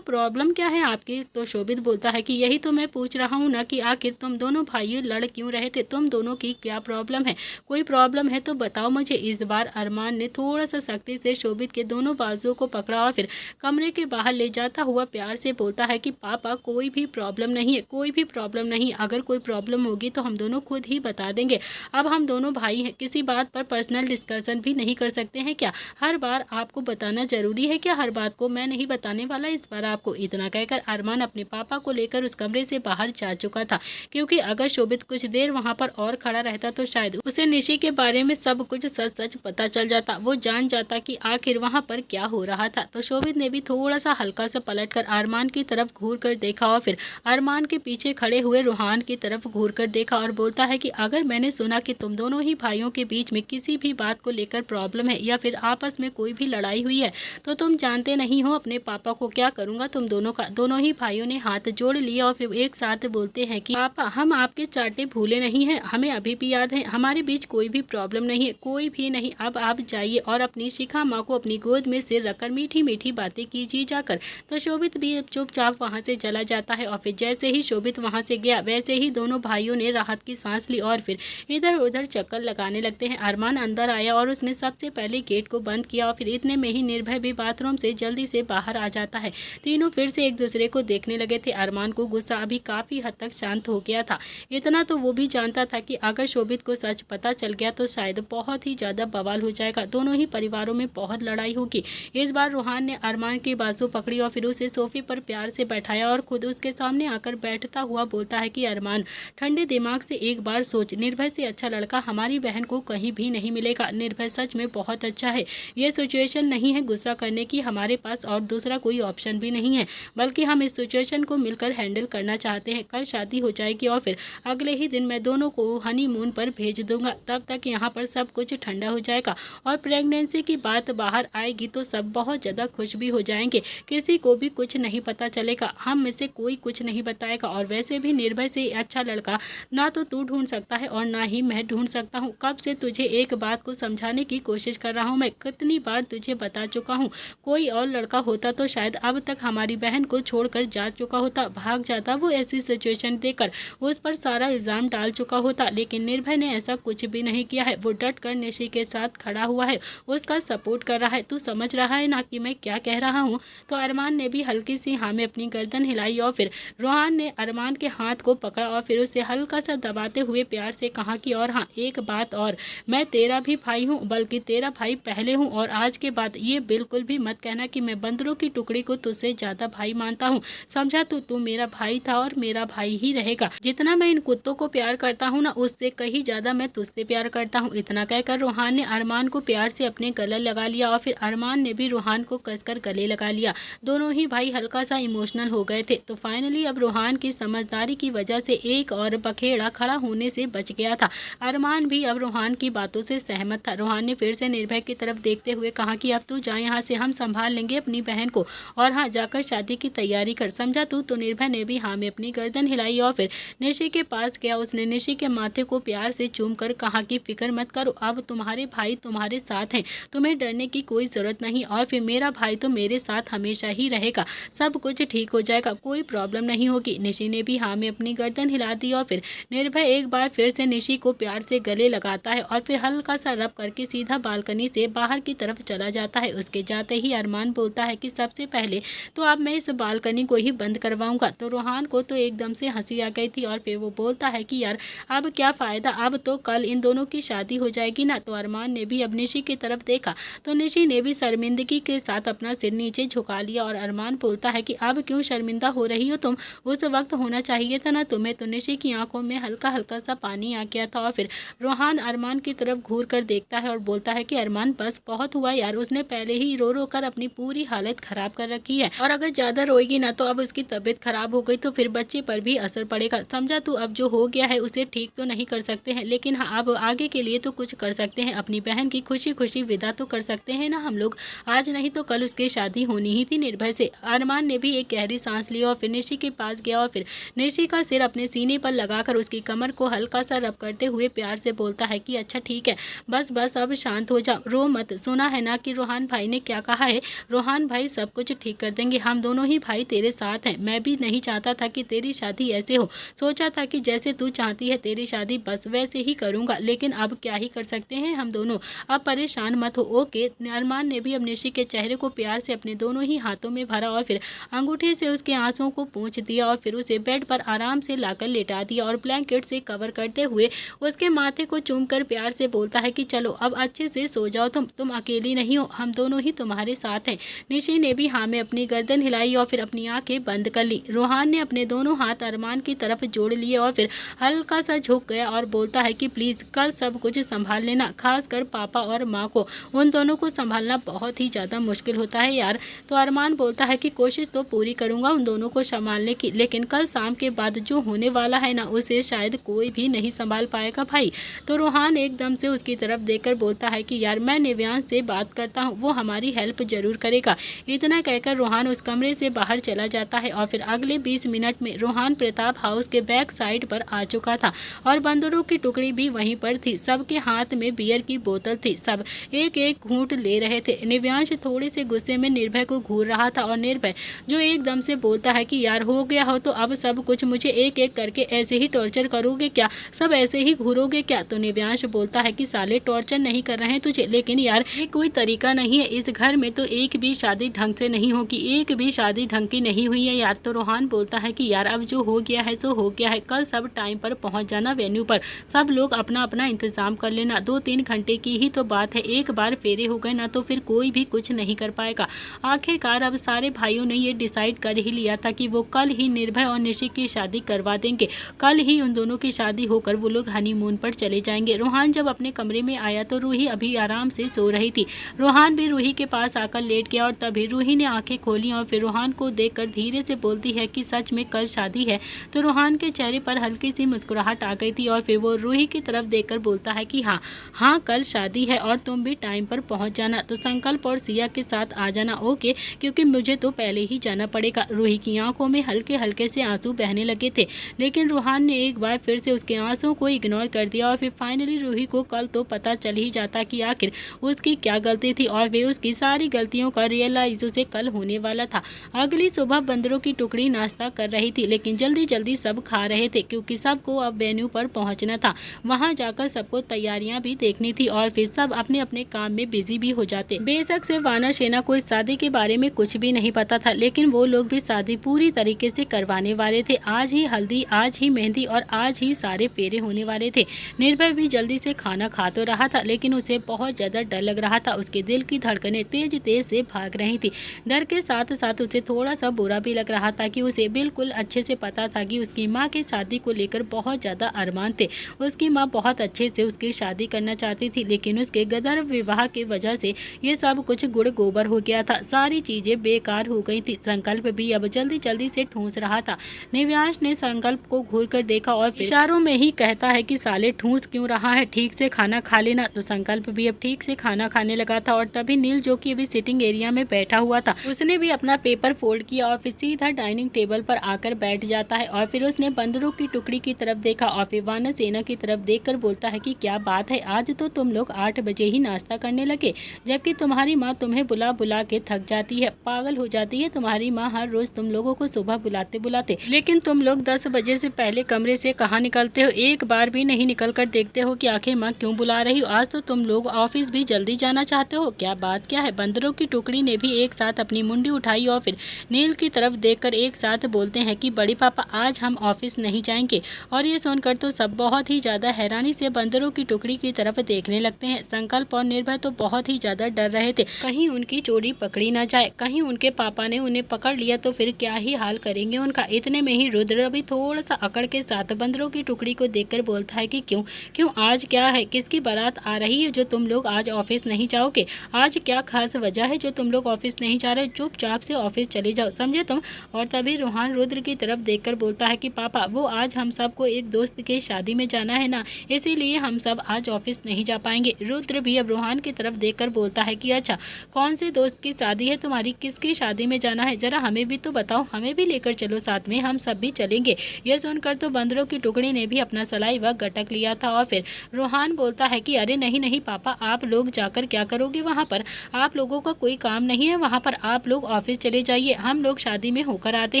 प्रॉब्लम क्या है आपकी? तो शोभित बोलता है कि यही तो मैं पूछ रहा हूँ ना कि आखिर तुम दोनों भाइयों लड़ क्यों रहे थे, तुम दोनों की क्या प्रॉब्लम है? कोई प्रॉब्लम है तो बताओ मुझे। इस बार अरमान ने थोड़ा सा सख्ती से शोभित के दोनों बाजुओं को पकड़ा और फिर कमरे के बाहर ले जाता हुआ प्यार से बोलता है कि पापा कोई भी प्रॉब्लम नहीं है, कोई भी प्रॉब्लम नहीं, अगर कोई प्रॉब्लम होगी तो हम दोनों खुद ही बता देंगे। अब हम दोनों भाई हैं, किसी बात पर पर्सनल डिस्कशन भी नहीं कर सकते हैं क्या? हर बार आपको बताना जरूरी है क्या? हर बात को मैं नहीं बताने वाला इस बार आपको। इतना कहकर अरमान अपने पापा को लेकर उस कमरे से बाहर जा चुका था, क्योंकि अगर शोभित कुछ देर वहां पर और और खड़ा रहता तो शायद उसे निशी के बारे में सब कुछ सच सच पता चल जाता। वो जान जाता कि आखिर वहाँ पर क्या हो रहा था। तो शोभित ने भी थोड़ा सा हल्का सा पलटकर अरमान की तरफ घूर कर देखा और फिर अरमान के पीछे खड़े हुए रूहान की तरफ घूर कर देखा और बोलता है कि अगर मैंने सुना कि तुम दोनों ही भाइयों के बीच में किसी भी बात को लेकर प्रॉब्लम है या फिर आपस में कोई भी लड़ाई हुई है तो तुम जानते नहीं हो अपने पापा को क्या करूंगा तुम दोनों का। दोनों ही भाइयों ने हाथ जोड़ लिया और फिर एक साथ बोलते हैं कि पापा हम आपके चाटे भूले नहीं हैं, हमें अभी भी याद है, हमारे बीच कोई भी प्रॉब्लम नहीं है, कोई भी नहीं। अब आप जाइए और अपनी शिखा माँ को अपनी गोद में सिर रखकर मीठी मीठी बातें कीजिए जाकर। तो शोभित भी चुपचाप वहाँ से चला जाता है और फिर जैसे ही शोभित वहाँ से गया वैसे ही दोनों भाइयों ने राहत की सांस ली और फिर इधर उधर चक्कर लगाने लगते हैं। अरमान अंदर आया और उसने सबसे पहले गेट को बंद किया और फिर इतने में ही निर्भय भी बाथरूम से जल्दी से बाहर आ जाता है। तीनों फिर से एक दूसरे को देखने लगे थे। अरमान को गुस्सा अभी काफी हद तक शांत हो गया था। इतना तो वो भी जानता था कि अगर शोभित को सच पता चल गया तो शायद बहुत ही ज्यादा बवाल हो जाएगा, दोनों ही परिवारों में बहुत लड़ाई होगी। इस बार रूहान ने अरमान की बाजू पकड़ी और फिर उसे सोफे पर प्यार से बैठाया और खुद उसके सामने आकर बैठता हुआ बोलता है कि अरमान ठंडे दिमाग से एक बार सोच, निर्भय से अच्छा लड़का हमारी बहन को कहीं भी नहीं मिलेगा। निर्भय सच में बहुत अच्छा है। ये सिचुएशन नहीं है गुस्सा करने की, हमारे पास और दूसरा कोई ऑप्शन भी नहीं है, बल्कि हम इस सिचुएशन को मिलकर हैंडल करना चाहते हैं। कल शादी हो जाएगी और फिर अगले ही दिन मैं दोनों को हनीमून पर भेज दूंगा। तब तक यहाँ पर सब कुछ ठंडा हो जाएगा और प्रेगनेंसी की बात बाहर आएगी तो सब बहुत ज़्यादा खुश भी हो जाएंगे। किसी को भी कुछ नहीं पता चलेगा, हम में से कोई कुछ नहीं बताएगा। और वैसे भी निर्भय से अच्छा लड़का ना तो तू ढूंढ सकता है और ना ही मैं ढूंढ सकता हूँ। कब से तुझे एक बात को समझाने की कोशिश कर रहा हूँ, मैं कितनी बार तुझे बता चुका हूँ। कोई और लड़का होता तो शायद अब तक हमारी बहन को छोड़कर जा चुका होता, भाग जाता। वो ऐसी सिचुएशन देकर उस पर सारा इल्जाम डाल चुका होता, लेकिन निर्भय ने ऐसा कुछ भी नहीं किया है। वो डट कर निशी के साथ खड़ा हुआ है, उसका सपोर्ट कर रहा है। तू समझ रहा है ना कि मैं क्या कह रहा हूँ। तो अरमान ने भी हल्की सी हाँ में अपनी गर्दन हिलाई और फिर रूहान ने अरमान के हाथ को पकड़ा और फिर उसे हल्का सा दबाते हुए प्यार से कहा कि और हाँ एक बात और, मैं तेरा भी भाई हूँ, बल्कि तेरा भाई पहले हूँ। और आज के बाद ये बिल्कुल भी मत कहना कि मैं बंदरों की टुकड़ी को तुझसे ज्यादा भाई मानता हूँ, समझा। तू मेरा भाई था और मेरा भाई ही रहेगा। जितना मैं इन कुत्तों को प्यार करता हूँ ना, उससे कहीं ज्यादा मैं तुझसे प्यार करता हूँ। इतना कहकर रूहान ने अरमान को प्यार से अपने गले लगा लिया और फिर अरमान ने भी रूहान को कसकर गले लगा लिया। दोनों ही भाई हल्का सा इमोशनल हो गए थे। तो फाइनली अब रूहान की समझदारी की वजह से एक और बखेड़ा खड़ा होने से बच गया था। अरमान भी अब रूहान की बातों से सहमत था। रूहान ने फिर से निर्भय की तरफ देखते हुए कहा कि अब तू जा यहाँ से, हम संभाल लेंगे अपनी बहन को, और हाँ जाकर शादी की तैयारी कर, समझा तू। तो निर्भय ने भी हाँ में अपनी गर्दन हिलाई और फिर निशी के पास गया। उसने निशी के माथे को प्यार से चूम कर कहा कि फिक्र मत करो, अब तुम्हारे भाई तुम्हारे साथ हैं, तुम्हें डरने की कोई जरूरत नहीं। और फिर मेरा भाई तो मेरे साथ हमेशा ही रहेगा, सब कुछ ठीक हो जाएगा, कोई प्रॉब्लम नहीं होगी। निशी ने भी हाँ में अपनी गर्दन हिला दी और फिर निर्भय एक बार फिर से निशी को प्यार से गले लगाता है और फिर हल्का सा रब करके सीधा बालकनी से बाहर की तरफ चला जाता है। उसके जाते ही अरमान बोलता है कि सबसे पहले तो अब मैं इस बालकनी को ही बंद करवाऊंगा। तो रूहान को तो एकदम से हंसी आ गई थी और फिर वो बोलता है कि यार अब क्या फायदा, अब तो कल इन दोनों की शादी हो जाएगी ना। तो अरमान ने भी अब निशी की तरफ देखा तो निशी ने भी शर्मिंदगी के साथ अपना सिर नीचे झुका लिया और अरमान बोलता है कि अब क्यों शर्मिंदा हो रही हो तुम, उस वक्त होना चाहिए था ना तुम्हें। तो निशी की आंखों में हल्का हल्का सा पानी आ गया था और फिर रूहान अरमान की तरफ घूर कर देखता है और बोलता है कि अरमान बस बहुत हुआ यार, उसने पहले ही रो रो कर अपनी पूरी हालत खराब कर रखी है, और अगर ज्यादा रोएगी ना तो अब उसकी तबीयत खराब हो गई तो फिर बच्चे पर भी असर पड़ेगा, समझा तू। अब जो हो गया है उसे ठीक तो नहीं कर सकते हैं, लेकिन हाँ अब आगे के लिए तो कुछ कर सकते हैं, अपनी बहन की खुशी खुशी विदा तो कर सकते हैं ना हम लोग, आज नहीं तो कल उसकी शादी होनी ही थी निर्भय से। अरमान ने भी एक गहरी सांस ली और फिर निशी के पास गया और फिर निशी का सिर अपने सीने पर लगाकर उसकी कमर को हल्का सा रब करते हुए प्यार से बोलता है कि अच्छा ठीक है, बस बस अब शांत हो जाओ, रो मत, सुना है ना कि रूहान भाई ने क्या कहा है, रूहान भाई सब कुछ ठीक कर देंगे, हम दोनों ही भाई तेरे साथ हैं। मैं भी नहीं चाहता था कि तेरी शादी ऐसे हो, सोचा था कि जैसे तू चाहती है तेरी शादी बस वैसे ही करूंगा, लेकिन अब क्या ही कर सकते हैं हम दोनों, अब परेशान मत हो ओके। अरमान ने भी अब निशी के चेहरे को प्यार से अपने दोनों ही हाथों में भरा और फिर अंगूठे से उसके आंसुओं को पोंछ दिया और फिर उसे बेड पर आराम से लाकर लेटा दिया और ब्लैंकेट से कवर करते हुए उसके माथे को चूमकर प्यार से बोलता है कि चलो अब अच्छे से सो जाओ, तुम अकेली नहीं हो, हम दोनों ही तुम्हारे साथ हैं। निशी ने भी हाँ में अपनी गर्दन हिलाई और फिर अपनी आंखें बंद कर ली। रूहान ने अपने दोनों हाथ अरमान की तरफ जोड़ लिए और फिर हल्का सा झुक गया और बोलता है कि प्लीज़ कल सब कुछ संभाल लेना, खासकर पापा और माँ को, उन दोनों को संभालना बहुत ही ज़्यादा मुश्किल होता है यार। तो अरमान बोलता है कि कोशिश तो पूरी करूँगा उन दोनों को संभालने की, लेकिन कल शाम के बाद जो होने वाला है ना उसे शायद कोई भी नहीं संभाल पाएगा भाई। तो रोहान एकदम से उसकी तरफ देखकर बोलता है कि यार मैं निव्यांश से बात करता हूँ, वो हमारी हेल्प जरूर करेगा। इतना कहकर रोहान उस कमरे से बाहर चला जाता है और फिर अगले 20 मिनट में रोहान प्रताप हाउस के बैक साइड पर आ चुका था और बंदरों की टुकड़ी भी वहीं पर थी। सबके हाथ में बियर की बोतल थी, सब एक एक घूंट ले रहे थे। निव्यांश थोड़े से गुस्से में निर्भय को घूर रहा था और निर्भय जो एकदम से बोलता है कि यार हो गया हो तो अब सब कुछ मुझे एक एक करके ऐसे ही टॉर्चर करोगे क्या, सब ऐसे ही घूरोगे क्या। तो निव्यांश बोलता है कि साले टॉर्चर नहीं कर रहे हैं तुझे, लेकिन यार ये कोई तरीका नहीं है, इस घर में तो एक भी शादी ढंग से नहीं होगी, एक भी शादी ढंग की नहीं हुई है यार। तो रोहान बोलता है कि यार अब जो हो गया है सो हो गया है, कल सब टाइम पर पहुंच जाना वेन्यू पर, सब लोग अपना अपना इंतजाम कर लेना, 2-3 घंटे की ही तो बात है, एक बार फेरे हो गए ना तो फिर कोई भी कुछ नहीं कर पाएगा। आखिरकार अब सारे भाइयों ने ये डिसाइड कर ही लिया था कि वो कल ही निर्भय और निशी की शादी करवा देंगे, कल ही उन दोनों की शादी होकर वो लोग हनीमून पर चले जाएंगे। रोहान जब अपने कमरे में आया तो रूही अभी आराम से सो रही थी। रोहान भी रूही के पास आकर लेट गया और तभी रूही ने आंखें खोली और फिर रोहान को देखकर धीरे से बोलती है कि सच में कल शादी है। तो रोहान के चेहरे पर हल्की सी मुस्कुराहट आ गई थी और फिर वो रूही की तरफ देखकर बोलता है कि हाँ कल शादी है और तुम भी टाइम पर पहुंच जाना, तो संकल्प और सिया के साथ आ जाना ओके, क्योंकि मुझे तो पहले ही जाना पड़ेगा। रूही की आंखों में हल्के हल्के से आंसू बहने लगे थे, लेकिन रोहान ने एक बार फिर से उसके आंसुओं को इग्नोर कर दिया और फिर फाइनली रूही को कल तो पता चल ही जाता कि आखिर उसकी क्या गलती थी और वे उसकी सारी गलतियों का रियलाइज उसे कल होने वाला था। अगली सुबह बंदरों की टुकड़ी नाश्ता कर रही थी, लेकिन जल्दी जल्दी सब खा रहे थे क्योंकि सबको अब वेन्यू पर पहुंचना था, वहां जाकर सबको तैयारियां भी देखनी थी और फिर सब अपने अपने काम में बिजी भी हो जाते। बेशक से वाना सेना को इस शादी के बारे में कुछ भी नहीं पता था, लेकिन वो लोग भी शादी पूरी तरीके से करवाने वाले थे। आज ही हल्दी, आज ही मेहंदी और आज ही सारे फेरे होने वाले थे। निर्भय भी जल्दी से खाना खा तो रहा था, लेकिन उसे बहुत ज्यादा डर लग रहा था, उसके दिल की धड़कनें तेज तेज से भाग रही थी। डर के साथ साथ उसे थोड़ा सा बुरा भी लग रहा था कि उसे बिल्कुल अच्छे से पता था कि उसकी माँ की शादी को लेकर बहुत ज्यादा अरमान थे। उसकी माँ बहुत अच्छे से उसकी शादी करना चाहती थी, लेकिन उसके गदर विवाह की वजह से ये सब कुछ गुड़ गोबर हो गया था, सारी चीजें बेकार हो गई थी। संकल्प भी अब जल्दी जल्दी से ठूंस रहा था। निव्यांश ने संकल्प को घूर कर देखा और इशारों में ही कहता है कि साले ठूंस क्यों रहा है, ठीक से खाना खा लेना। तो संकल्प भी अब ठीक से खाना खाने लगा था और तभी नील जो कि अभी सिटिंग एरिया में बैठा हुआ था, उसने भी अपना पेपर फोल्ड किया और फिर सीधा डाइनिंग टेबल पर आकर बैठ जाता है और फिर उसने बंदरों की टुकड़ी की तरफ देखा और फिर वानर सेना की तरफ देखकर बोलता है कि क्या बात है, आज तो तुम लोग 8 बजे ही नाश्ता करने लगे, जबकि तुम्हारी माँ तुम्हें बुला बुला के थक जाती है, पागल हो जाती है तुम्हारी माँ हर रोज तुम लोगों को सुबह बुलाते बुलाते, लेकिन तुम लोग 10 बजे से पहले कमरे से कहाँ निकलते हो, एक बार भी नहीं निकल कर देखते हो कि आखिर माँ क्यों बुला रही हो। आज तो तुम लोग ऑफिस भी जल्दी जाना चाहते हो, क्या बात क्या है। बंदरों की टुकड़ी ने भी एक साथ अपनी मुंडी उठाई और फिर नील की तरफ देखकर एक साथ बोलते हैं कि बड़ी पापा आज हम ऑफिस नहीं जाएंगे। और ये सुनकर तो सब बहुत ही ज्यादा हैरानी से बंदरों की टुकड़ी की तरफ देखने लगते हैं। संकल्प और निर्भय तो बहुत ही ज्यादा डर रहे थे, कहीं उनकी चोरी पकड़ी ना जाए, कहीं उनके पापा ने उन्हें पकड़ लिया तो फिर क्या ही हाल करेंगे उनका। इतने में ही रुद्र अभी थोड़ा सा अकड़ के साथ बंदरों की टुकड़ी को देखकर बोलता है कि क्यों क्यों आज क्या है, किसकी बारात आ रही है जो तुम लोग आज ऑफिस नहीं जाओगे, आज क्या खास वजह है जो तुम लोग ऑफिस नहीं जा रहे, चुपचाप से ऑफिस चले जाओ, समझे तुम। और तभी रोहान रुद्र की तरफ देखकर बोलता है कि पापा वो आज हम सबको एक दोस्त की शादी में जाना है ना, इसीलिए हम सब आज ऑफिस नहीं जा पाएंगे। रुद्र भी अब रोहान की तरफ देखकर बोलता है कि अच्छा कौन से दोस्त की शादी है तुम्हारी, किसकी शादी में जाना है, जरा हमें भी तो बताओ, हमें भी लेकर चलो साथ में, हम सब भी चलेंगे। यह सुनकर तो बंदरों की टुकड़ी ने भी अपना सलाइवा गटक लिया था और फिर रोहान बोलता है कि अरे नहीं नहीं पापा, आप लोग जाकर क्या करोगे वहाँ पर, आप लोगों का कोई काम नहीं है वहाँ पर, आप लोग ऑफिस चले जाइए, हम लोग शादी में होकर आते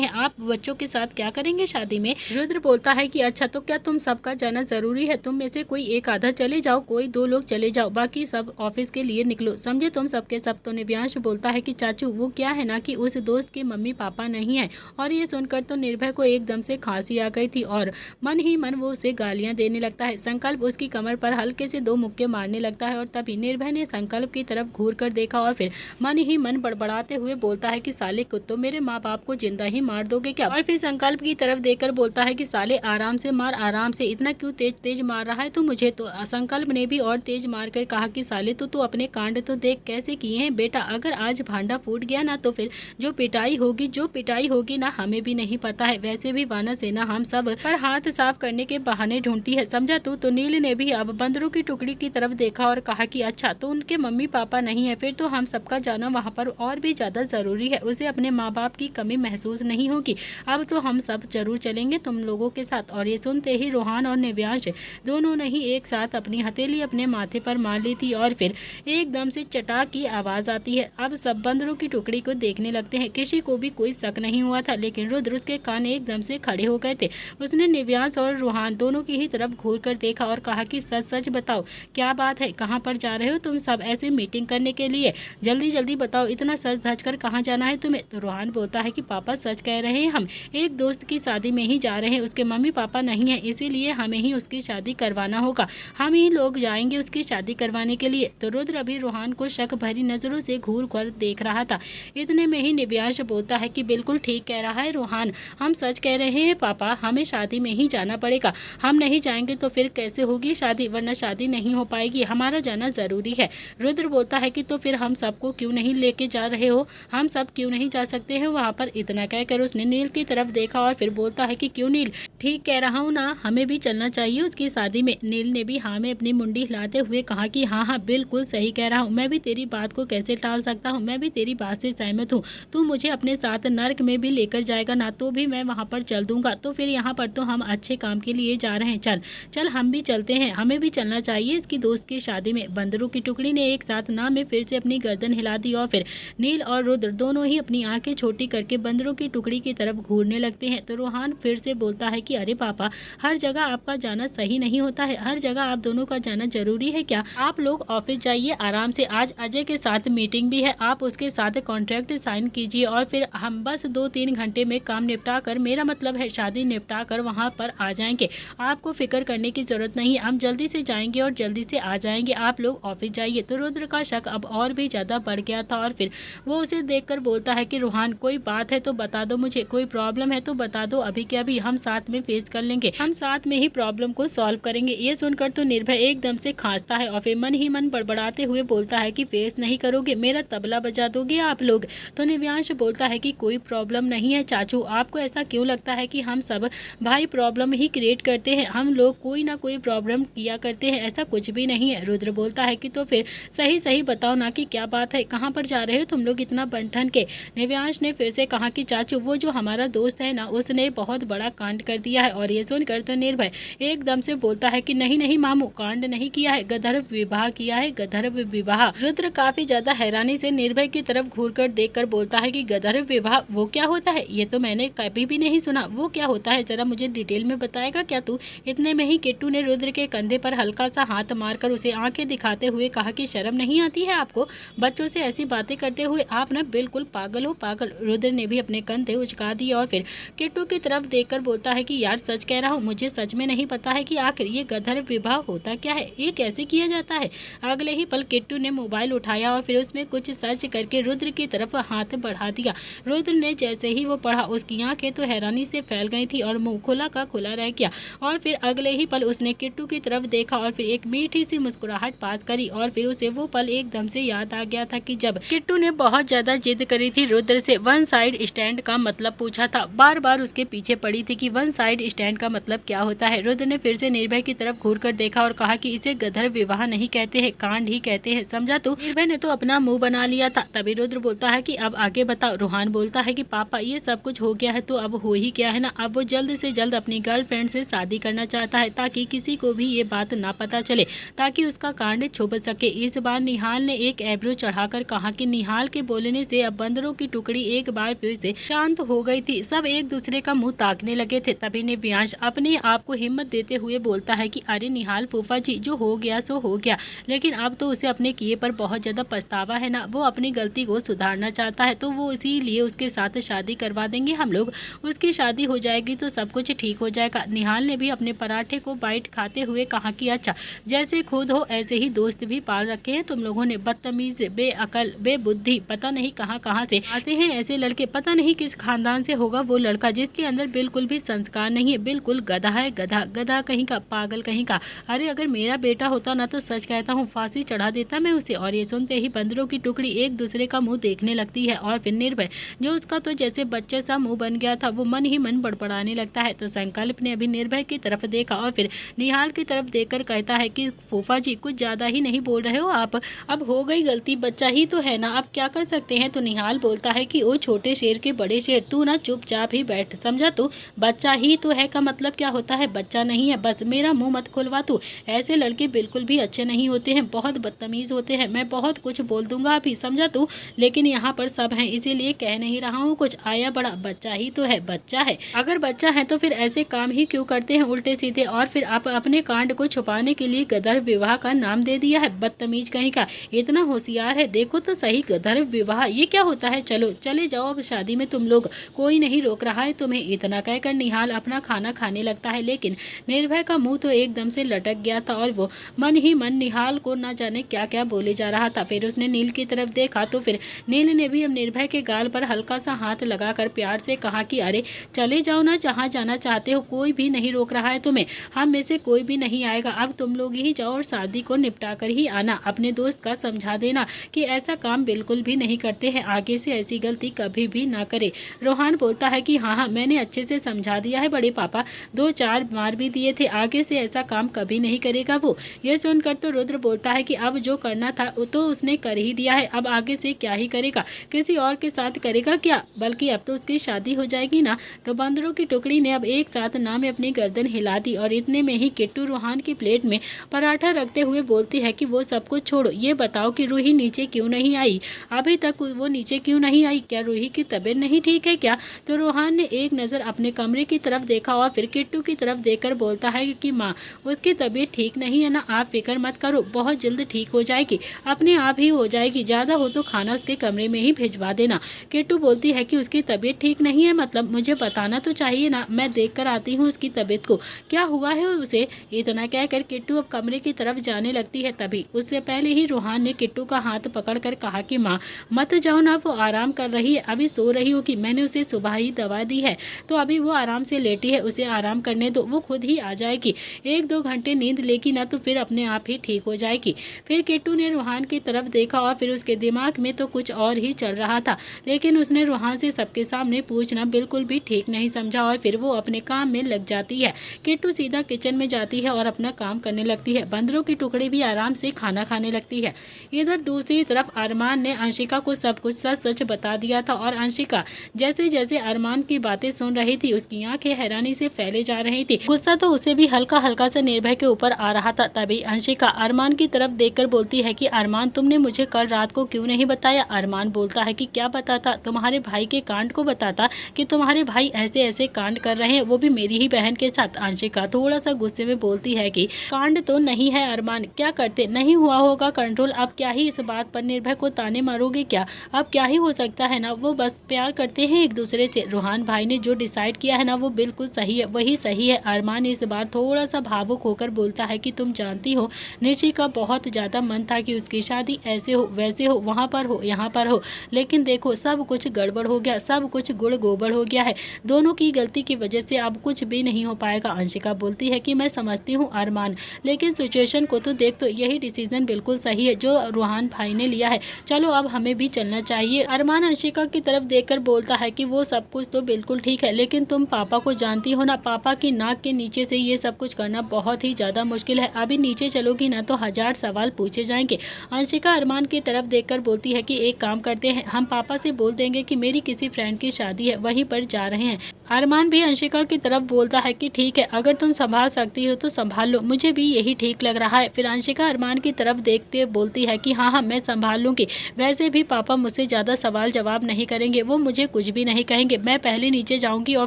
हैं, आप बच्चों के साथ क्या करेंगे शादी में। रुद्र बोलता है कि अच्छा तो क्या तुम सबका जाना जरूरी है, तुम में से कोई एक आधा चले जाओ, कोई 2 लोग चले जाओ, बाकी सब ऑफिस के लिए निकलो, समझे तुम सबके सब। तो निव्यांश बोलता है कि चाचू वो क्या है ना कि उस दोस्त के मम्मी पापा नहीं है। और ये सुनकर तो निर्भय को एकदम से खांसी आ गई थी और मन ही मन वो उसे गालियां देने लगता है। संकल्प उसकी कमर पर हल्के से 2 मुक्के मारने लगता है और तभी निर्भय ने संकल्प की तरफ घूर कर देखा और फिर मन ही मन बड़बड़ाते हुए बोलता है कि साले कुत्तों, मेरे माँ बाप को जिंदा ही मार दोगे क्या। और फिर संकल्प की तरफ देखकर बोलता है कि साले आराम से मार, आराम आराम से, इतना क्यों तेज तेज मार रहा है तू मुझे? तो संकल्प ने भी और तेज मार कर कहा कि साले तू अपने कांड तो देख कैसे किए हैं बेटा। अगर आज भांडा फूट गया ना तो फिर जो पिटाई होगी ना हमें भी नहीं पता है। वैसे भी वानर सेना हम सब पर हाथ साफ करने के बहाने ढूंढती है, समझा तू? तो नील ने भी अब बंदरों की टुकड़ी की तरफ देखा और कहा कि अच्छा तो उनके मम्मी पापा नहीं है, फिर तो हम सबका जाना वहाँ पर और भी ज्यादा जरूरी है। उसे अपने माँ बाप की कमी महसूस नहीं होगी। अब तो हम सब जरूर चलेंगे तुम लोगों के साथ। और ये सुनते ही रोहान और निव्यांश दोनों ने ही एक साथ अपनी हथेली अपने माथे पर मार ली थी और फिर एकदम से चटाक की आवाज आती है। अब सब बंदरों की टुकड़ी को देखने लगते हैं। किसी को भी कोई शक नहीं हुआ था, लेकिन रुद्र उसके कान एकदम से खड़े हो गए थे। उसने निव्यांश और रोहान दोनों की ही तरफ घूर कर देखा और कहा कि सच सच बताओ क्या बात है, कहाँ पर जा रहे हो तुम सब ऐसे मीटिंग करने के लिए? जल्दी जल्दी बताओ, इतना सच धज कर कहाँ जाना है तुम्हें? तो रोहान बोलता है कि पापा सच कह रहे हैं, हम एक दोस्त की शादी में ही जा रहे हैं। उसके मम्मी पापा नहीं है, इसीलिए हमें ही उसकी शादी करवाना होगा। हम ही लोग जाएंगे उसकी शादी करवाने के लिए। तो रुद्र अभी रोहान को शक भरी नजरों से घूर कर देख रहा था। इतने में ही निव्यांश बोलता है कि बिल्कुल ठीक कह रहा है रोहान, हम सच कह रहे हैं पापा, हमें शादी में ही जाना पड़ेगा। हम नहीं जाएंगे तो फिर कैसे होगी शादी, वरना शादी नहीं हो पाएगी, हमारा जाना जरूरी है। रुद्र बोलता है कि तो फिर हम सबको क्यों नहीं लेके जा रहे हो, हम सब क्यों नहीं जा सकते हैं वहाँ पर? इतना कहकर उसने नील की तरफ देखा और फिर बोलता है कि क्यों नील, ठीक कह रहा हूँ ना, हमें भी चलना चाहिए उसकी शादी में। नील ने भी हाँ में अपनी मुंडी हिलाते हुए कहा कि हाँ हाँ बिल्कुल सही कह रहा हूँ, मैं भी तेरी बात को कैसे टाल सकता हूँ, मैं भी तेरी बात से सहमत हूँ। तू मुझे अपने साथ नर्क में भी लेकर जाएगा ना तो भी मैं वहाँ पर चल दूंगा। तो फिर यहाँ पर तो हम अच्छे काम के लिए जा रहे हैं, चल चल हम भी चलते हैं, हमें भी चलना चाहिए इसकी दोस्त की शादी में। बंदरों की टुकड़ी ने एक साथ ना में फिर से अपनी गर्दन हिला दी और फिर नील और रुद्र दोनों ही अपनी आंखें छोटी करके बंदरों की टुकड़ी की तरफ घूरने लगते हैं। तो रोहान फिर से बोलता है कि अरे पापा, हर जगह आपका जाना सही नहीं होता है, हर जगह आप दोनों का जाना जरूरी है क्या? आप लोग ऑफिस जाइए आराम से, आज अजय के साथ मीटिंग भी है, आप उसके साथ कॉन्ट्रैक्ट साइन कीजिए और फिर हम बस 2-3 घंटे में काम निपटा कर, मेरा मतलब है शादी निपटा कर वहाँ पर आ जाएंगे। आपको फिक्र करने की जरूरत नहीं है, हम जल्दी से जाएंगे और जल्दी से आ जाएंगे, आप लोग ऑफिस जाइए। तो रुद्र का शक अब और भी ज्यादा बढ़ गया था और फिर वो उसे देखकर बोलता है कि रोहान कोई बात है तो बता दो मुझे, कोई प्रॉब्लम है तो बता दो, अभी के अभी हम साथ में फेस कर लेंगे, हम साथ में ही प्रॉब्लम को सॉल्व करेंगे। ये सुनकर तो निर्भय एकदम से खांसता है और फिर मन ही मन बड़बड़ाते हुए बोलता है कि फेस नहीं करोगे, मेरा तबला बजा दोगे आप लोग? तो निव्यांश बोलता है कि कोई प्रॉब्लम नहीं है चाचू, आपको ऐसा क्यों लगता है कि हम सब भाई प्रॉब्लम ही क्रिएट करते हैं? हम लोग कोई ना कोई प्रॉब्लम किया करते हैं, ऐसा कुछ भी नहीं है। रुद्र बोलता है कि तो फिर सही सही बताओ ना कि क्या बात है, कहाँ पर जा रहे हो तुम लोग इतना बंठन के? निव्यांश ने फिर से कहा कि चाचू वो जो हमारा दोस्त है ना, उसने बहुत बड़ा कांड कर दिया है। और ये सुनकर तो निर्भय एकदम से बोलता है कि नहीं नहीं मामू, कांड नहीं किया है, गंधर्व विवाह किया है, गंधर्व विवाह। रुद्र काफी ज्यादा हैरानी से निर्भय की तरफ घूरकर देखकर बोलता है कि गंधर्व विवाह वो क्या होता है? ये तो मैंने कभी भी नहीं सुना, वो क्या होता है, जरा मुझे डिटेल में बताएगा क्या तू? इतने में ही किट्टू ने रुद्र के कंधे पर हल्का सा हाथ मारकर उसे आंखें दिखाते हुए कहा कि शर्म नहीं आती है आपको, बच्चों से ऐसी बातें करते हुए? आप ना बिल्कुल पागल हो पागल। रुद्र ने भी अपने कंधे उचका दिए और फिर किट्टू की तरफ देखकर बोलता है कि यार सच कह रहा हूँ, मुझे सच में नहीं पता है कि आखिर ये गंधर्व विवाह होता क्या है, ये कैसे किया जाता है। अगले ही पल किट्टू ने मोबाइल उठाया और फिर उसमें कुछ सर्च करके रुद्र की तरफ हाथ बढ़ा दिया। रुद्र ने जैसे ही वो पढ़ा, उसकी आंखें तो हैरानी से फैल गई थी और मुंह खुला का खुला रह गया। और फिर अगले ही पल उसने किट्टू की तरफ देखा और फिर एक मीठी सी मुस्कुराहट पास करी और फिर उसे वो पल एकदम से याद आ गया था कि जब किट्टू ने बहुत ज्यादा जिद करी थी रुद्र से, वन साइड स्टैंड का मतलब पूछा था, बार बार उसके पीछे पड़ी थी कि वन साइड स्टैंड का मतलब क्या होता है। रुद्र ने फिर से निर्भय की तरफ घूर कर देखा और कहा कि इसे गंधर्व विवाह नहीं कहते हैं, कांड ही कहते हैं, समझा तू? निर्भय ने तो अपना मुंह बना लिया था। तभी रुद्र बोलता है कि अब आगे बताओ। रोहान बोलता है कि पापा ये सब कुछ हो गया है तो अब हो ही गया है ना, अब वो जल्द से जल्द अपनी गर्लफ्रेंड से शादी करना चाहता है ताकि किसी को भी ये बात ना पता चले, ताकि उसका कांड छुप सके। इस बार निहाल ने एक एब्रो चढ़ाकर कहा कि निहाल के बोलने से अब बंदरों की टुकड़ी एक बार फिर से शांत हो गई थी। सब एक दूसरे का मुंह ताकने लगे थे। तभी निव्यांश अपने आप को हिम्मत देते हुए बोलता है कि अरे निहाल फूफा जी, जो हो गया सो हो गया, लेकिन अब तो उसे अपने किए पर बहुत ज्यादा पछतावा है ना, वो अपनी गलती को सुधारना चाहता है, तो वो इसीलिए उसके साथ शादी करवा देंगे हम लोग, उसकी शादी हो जाएगी तो सब कुछ ठीक हो जाएगा। निहाल ने भी अपने पराठे को बाइट खाते हुए कहा कि अच्छा, जैसे खुद हो ऐसे ही दोस्त भी पाल रखे हैं तुम लोगों ने, बदतमीज, बेअकल, बेबुद्धि, पता नहीं कहाँ से आते हैं ऐसे लड़के, पता नहीं किस खानदान से होगा वो लड़का जिसके अंदर बिल्कुल भी संस्कार नहीं है, बिल्कुल गधा है गधा, गधा कहीं का, पागल कहीं का। अरे अगर मेरा बेटा होता ना तो सच कहता हूँ फांसी चढ़ा देता मैं उसे। और ये सुनते ही बंदरों की टुकड़ी एक दूसरे का मुंह देखने लगती है और फिर निर्भय जो उसका तो जैसे बच्चे सा मुंह बन गया था वो मन ही मन बड़बड़ाने लगता है। तो संकल्प ने अभी निर्भय की तरफ देखा और फिर निहाल की तरफ देखकर कहता है कि फूफा जी कुछ ज्यादा ही नहीं बोल रहे हो आप, अब हो गई गलती, बच्चा ही तो है ना, अब क्या कर सकते हैं। तो निहाल बोलता है कि ओ छोटे शेर के बड़े शेर, तू ना चुपचाप ही बैठ, समझा तू, बच्चा ही तो है का मतलब क्या होता है, बच्चा नहीं है, बस मेरा मुंह मत खुलवा तू। ऐसे लड़के बिल्कुल भी अच्छे नहीं होते हैं, बहुत बदतमीज होते हैं, मैं बहुत कुछ बोल दूंगा अभी, समझा तू, लेकिन यहाँ पर सब हैं इसीलिए कह नहीं रहा हूँ कुछ, आया बड़ा, बच्चा ही तो है, बच्चा है, अगर बच्चा है तो फिर ऐसे काम ही क्यों करते हैं उल्टे सीधे। और फिर आप अपने कांड को छुपाने के लिए गदर विवाह का नाम दे दिया है, बदतमीज कहीं का, इतना होशियार है, देखो तो सही, गदर विवाह ये क्या होता है, चलो चले जाओ अब शादी में तुम लोग, कोई नहीं रोक रहा है तुम्हें। इतना कहकर निहाल अपना खाना खाने लगता है, लेकिन निर्भय का मुंह तो एकदम से लटक गया था और वो मन ही मन निहाल को न जाने क्या क्या बोले जा रहा था। फिर उसने नील की तरफ देखा तो फिर नील ने भी अब निर्भय के गाल पर हल्का सा हाथ लगाकर प्यार से कहा कि अरे चले जाओ ना, जहाँ जाना चाहते हो, कोई भी नहीं रोक रहा है तुम्हें, हम में से कोई भी नहीं आएगा, अब तुम लोग ही जाओ और शादी को निपटा कर ही आना, अपने दोस्त का समझा देना कि ऐसा काम बिल्कुल भी नहीं करते हैं, आगे से ऐसी गलती कभी भी ना करे। रोहान बोलता है कि हाँ हाँ मैंने अच्छे से समझा दिया है बड़े पापा, 2-4 मार भी दिए थे, आगे से ऐसा काम कभी नहीं करेगा वो। यह सुनकर तो रुद्र बोलता है कि अब जो करना था तो उसने कर ही दिया है, अब आगे से क्या ही करेगा, किसी और के साथ करेगा क्या, बल्कि अब तो उसकी शादी हो जाएगी ना। तो बंदरों की टुकड़ी ने अब एक साथ ना में अपनी गर्दन हिला दी और इतने में ही किट्टू रोहान की प्लेट में पराठा रखते हुए बोलती है कि वो सब कुछ छोड़ो, ये बताओ कि रूही नीचे क्यों नहीं आई, अभी तक वो नीचे क्यों नहीं आई, क्या रूही की तबीयत नहीं ठीक है क्या। तो रोहान ने एक नज़र अपने कमरे की तरफ देखा और फिर किट्टू की तरफ देखकर बोलता है कि माँ उसकी तबीयत ठीक नहीं है ना, आप फिक्र मत करो, बहुत जल्द ठीक हो जाएगी, अपने आप ही हो जाएगी, ज़्यादा हो तो खाना उसके कमरे में ही भिजवा देना। किट्टू बोलती है कि उसकी तबीयत ठीक नहीं है मतलब, मुझे बताना तो चाहिए ना, मैं देख कर आती हूँ उसकी तबीयत को, क्या हुआ है उसे। इतना कहकर किट्टू अब कमरे की तरफ जाने लगती है, तभी उससे पहले ही रोहान ने किट्टू का हाथ पकड़कर कहा कि माँ मत जाओ ना, वो आराम कर रही है, अभी सो रही होगी, मैंने उसे सुबह ही दवा दी है, तो अभी वो आराम से लेटी है, उसे आराम करने दो, वो खुद ही आ जाएगी, 1-2 घंटे नींद लेगी ना तो फिर अपने आप ही ठीक हो जाएगी। फिर किट्टू ने रोहान की तरफ देखा और फिर उसके दिमाग में तो कुछ और ही चल रहा था, लेकिन उसने रोहान से सबके सामने पूछना बिल्कुल भी ठीक नहीं समझा और फिर वो अपने काम में लग जाती है। किट्टू सीधा किचन में जाती है और अपना काम करने लगती है, बंदरों की टुकड़ी भी आराम से खाना खाने लगती है। इधर दूसरी तरफ अरमान ने अंशिका को सब कुछ सच सच बता दिया था और अंशिका जैसे जैसे अरमान की बातें सुन रही थी उसकी आंखें हैरानी से फैले जा रही थी, गुस्सा तो उसे भी हल्का हल्का से निर्भय के ऊपर आ रहा था। तभी अंशिका अरमान की तरफ देखकर बोलती है कि अरमान तुमने मुझे कल रात को क्यों नहीं बताया। अरमान बोलता है कि क्या बताता, तुम्हारे भाई के कांड को बताता कि तुम्हारे भाई ऐसे ऐसे कांड कर रहे हैं, वो भी मेरी ही बहन के साथ। अंशिका थोड़ा सा गुस्से में बोलती है कि कांड तो नहीं है अरमान, क्या करते, नहीं हुआ होगा कंट्रोल, अब क्या ही इस बात पर निर्भय को ताने मारोगे क्या, अब क्या ही हो सकता है ना, वो बस प्यार करते हैं एक दूसरे से, रोहान भाई ने जो डिसाइड किया है ना वो बिल्कुल सही है, वही सही है। अरमान इस बार थोड़ा सा भावुक होकर बोलता है कि तुम जानती हो निशी का बहुत ज़्यादा मन था कि उसकी शादी ऐसे हो वैसे हो, वहाँ पर हो यहाँ पर हो, लेकिन देखो सब कुछ गड़बड़ हो गया, सब कुछ गुड़ गोबर हो गया है, दोनों की गलती की वजह से अब कुछ भी नहीं हो पाएगा। अंशिका बोलती है कि मैं समझती हूँ अरमान, लेकिन सिचुएशन को तो देख, तो यही डिसीजन बिल्कुल सही है जो रोहान भाई ने लिया है, चलो अब हमें भी चलना चाहिए। अरमान अंशिका की तरफ देखकर बोलता है कि वो सब कुछ तो बिल्कुल ठीक है, लेकिन तुम पापा को जानती हो ना, पापा की नाक के नीचे से ये सब कुछ करना बहुत ही ज़्यादा मुश्किल है, अभी नीचे चलोगी ना तो 1000 सवाल पूछे जाएंगे। अंशिका अरमान की तरफ देखकर बोलती है कि एक काम करते हैं, हम पापा से बोल देंगे कि मेरी किसी फ्रेंड की शादी है, वहीं पर जा रहे हैं। अरमान भी अंशिका की तरफ बोलता है कि ठीक है, अगर तुम संभाल सकती हो तो संभाल लो, मुझे भी यही ठीक लग रहा है। फिर अंशिका अरमान की तरफ देखते बोलती है कि हाँ हाँ मैं संभाल लूँगी, वैसे भी पापा मुझसे ज़्यादा सवाल जवाब नहीं करेंगे, वो मुझे कुछ भी नहीं कहेंगे, मैं पहले नीचे जाऊँगी और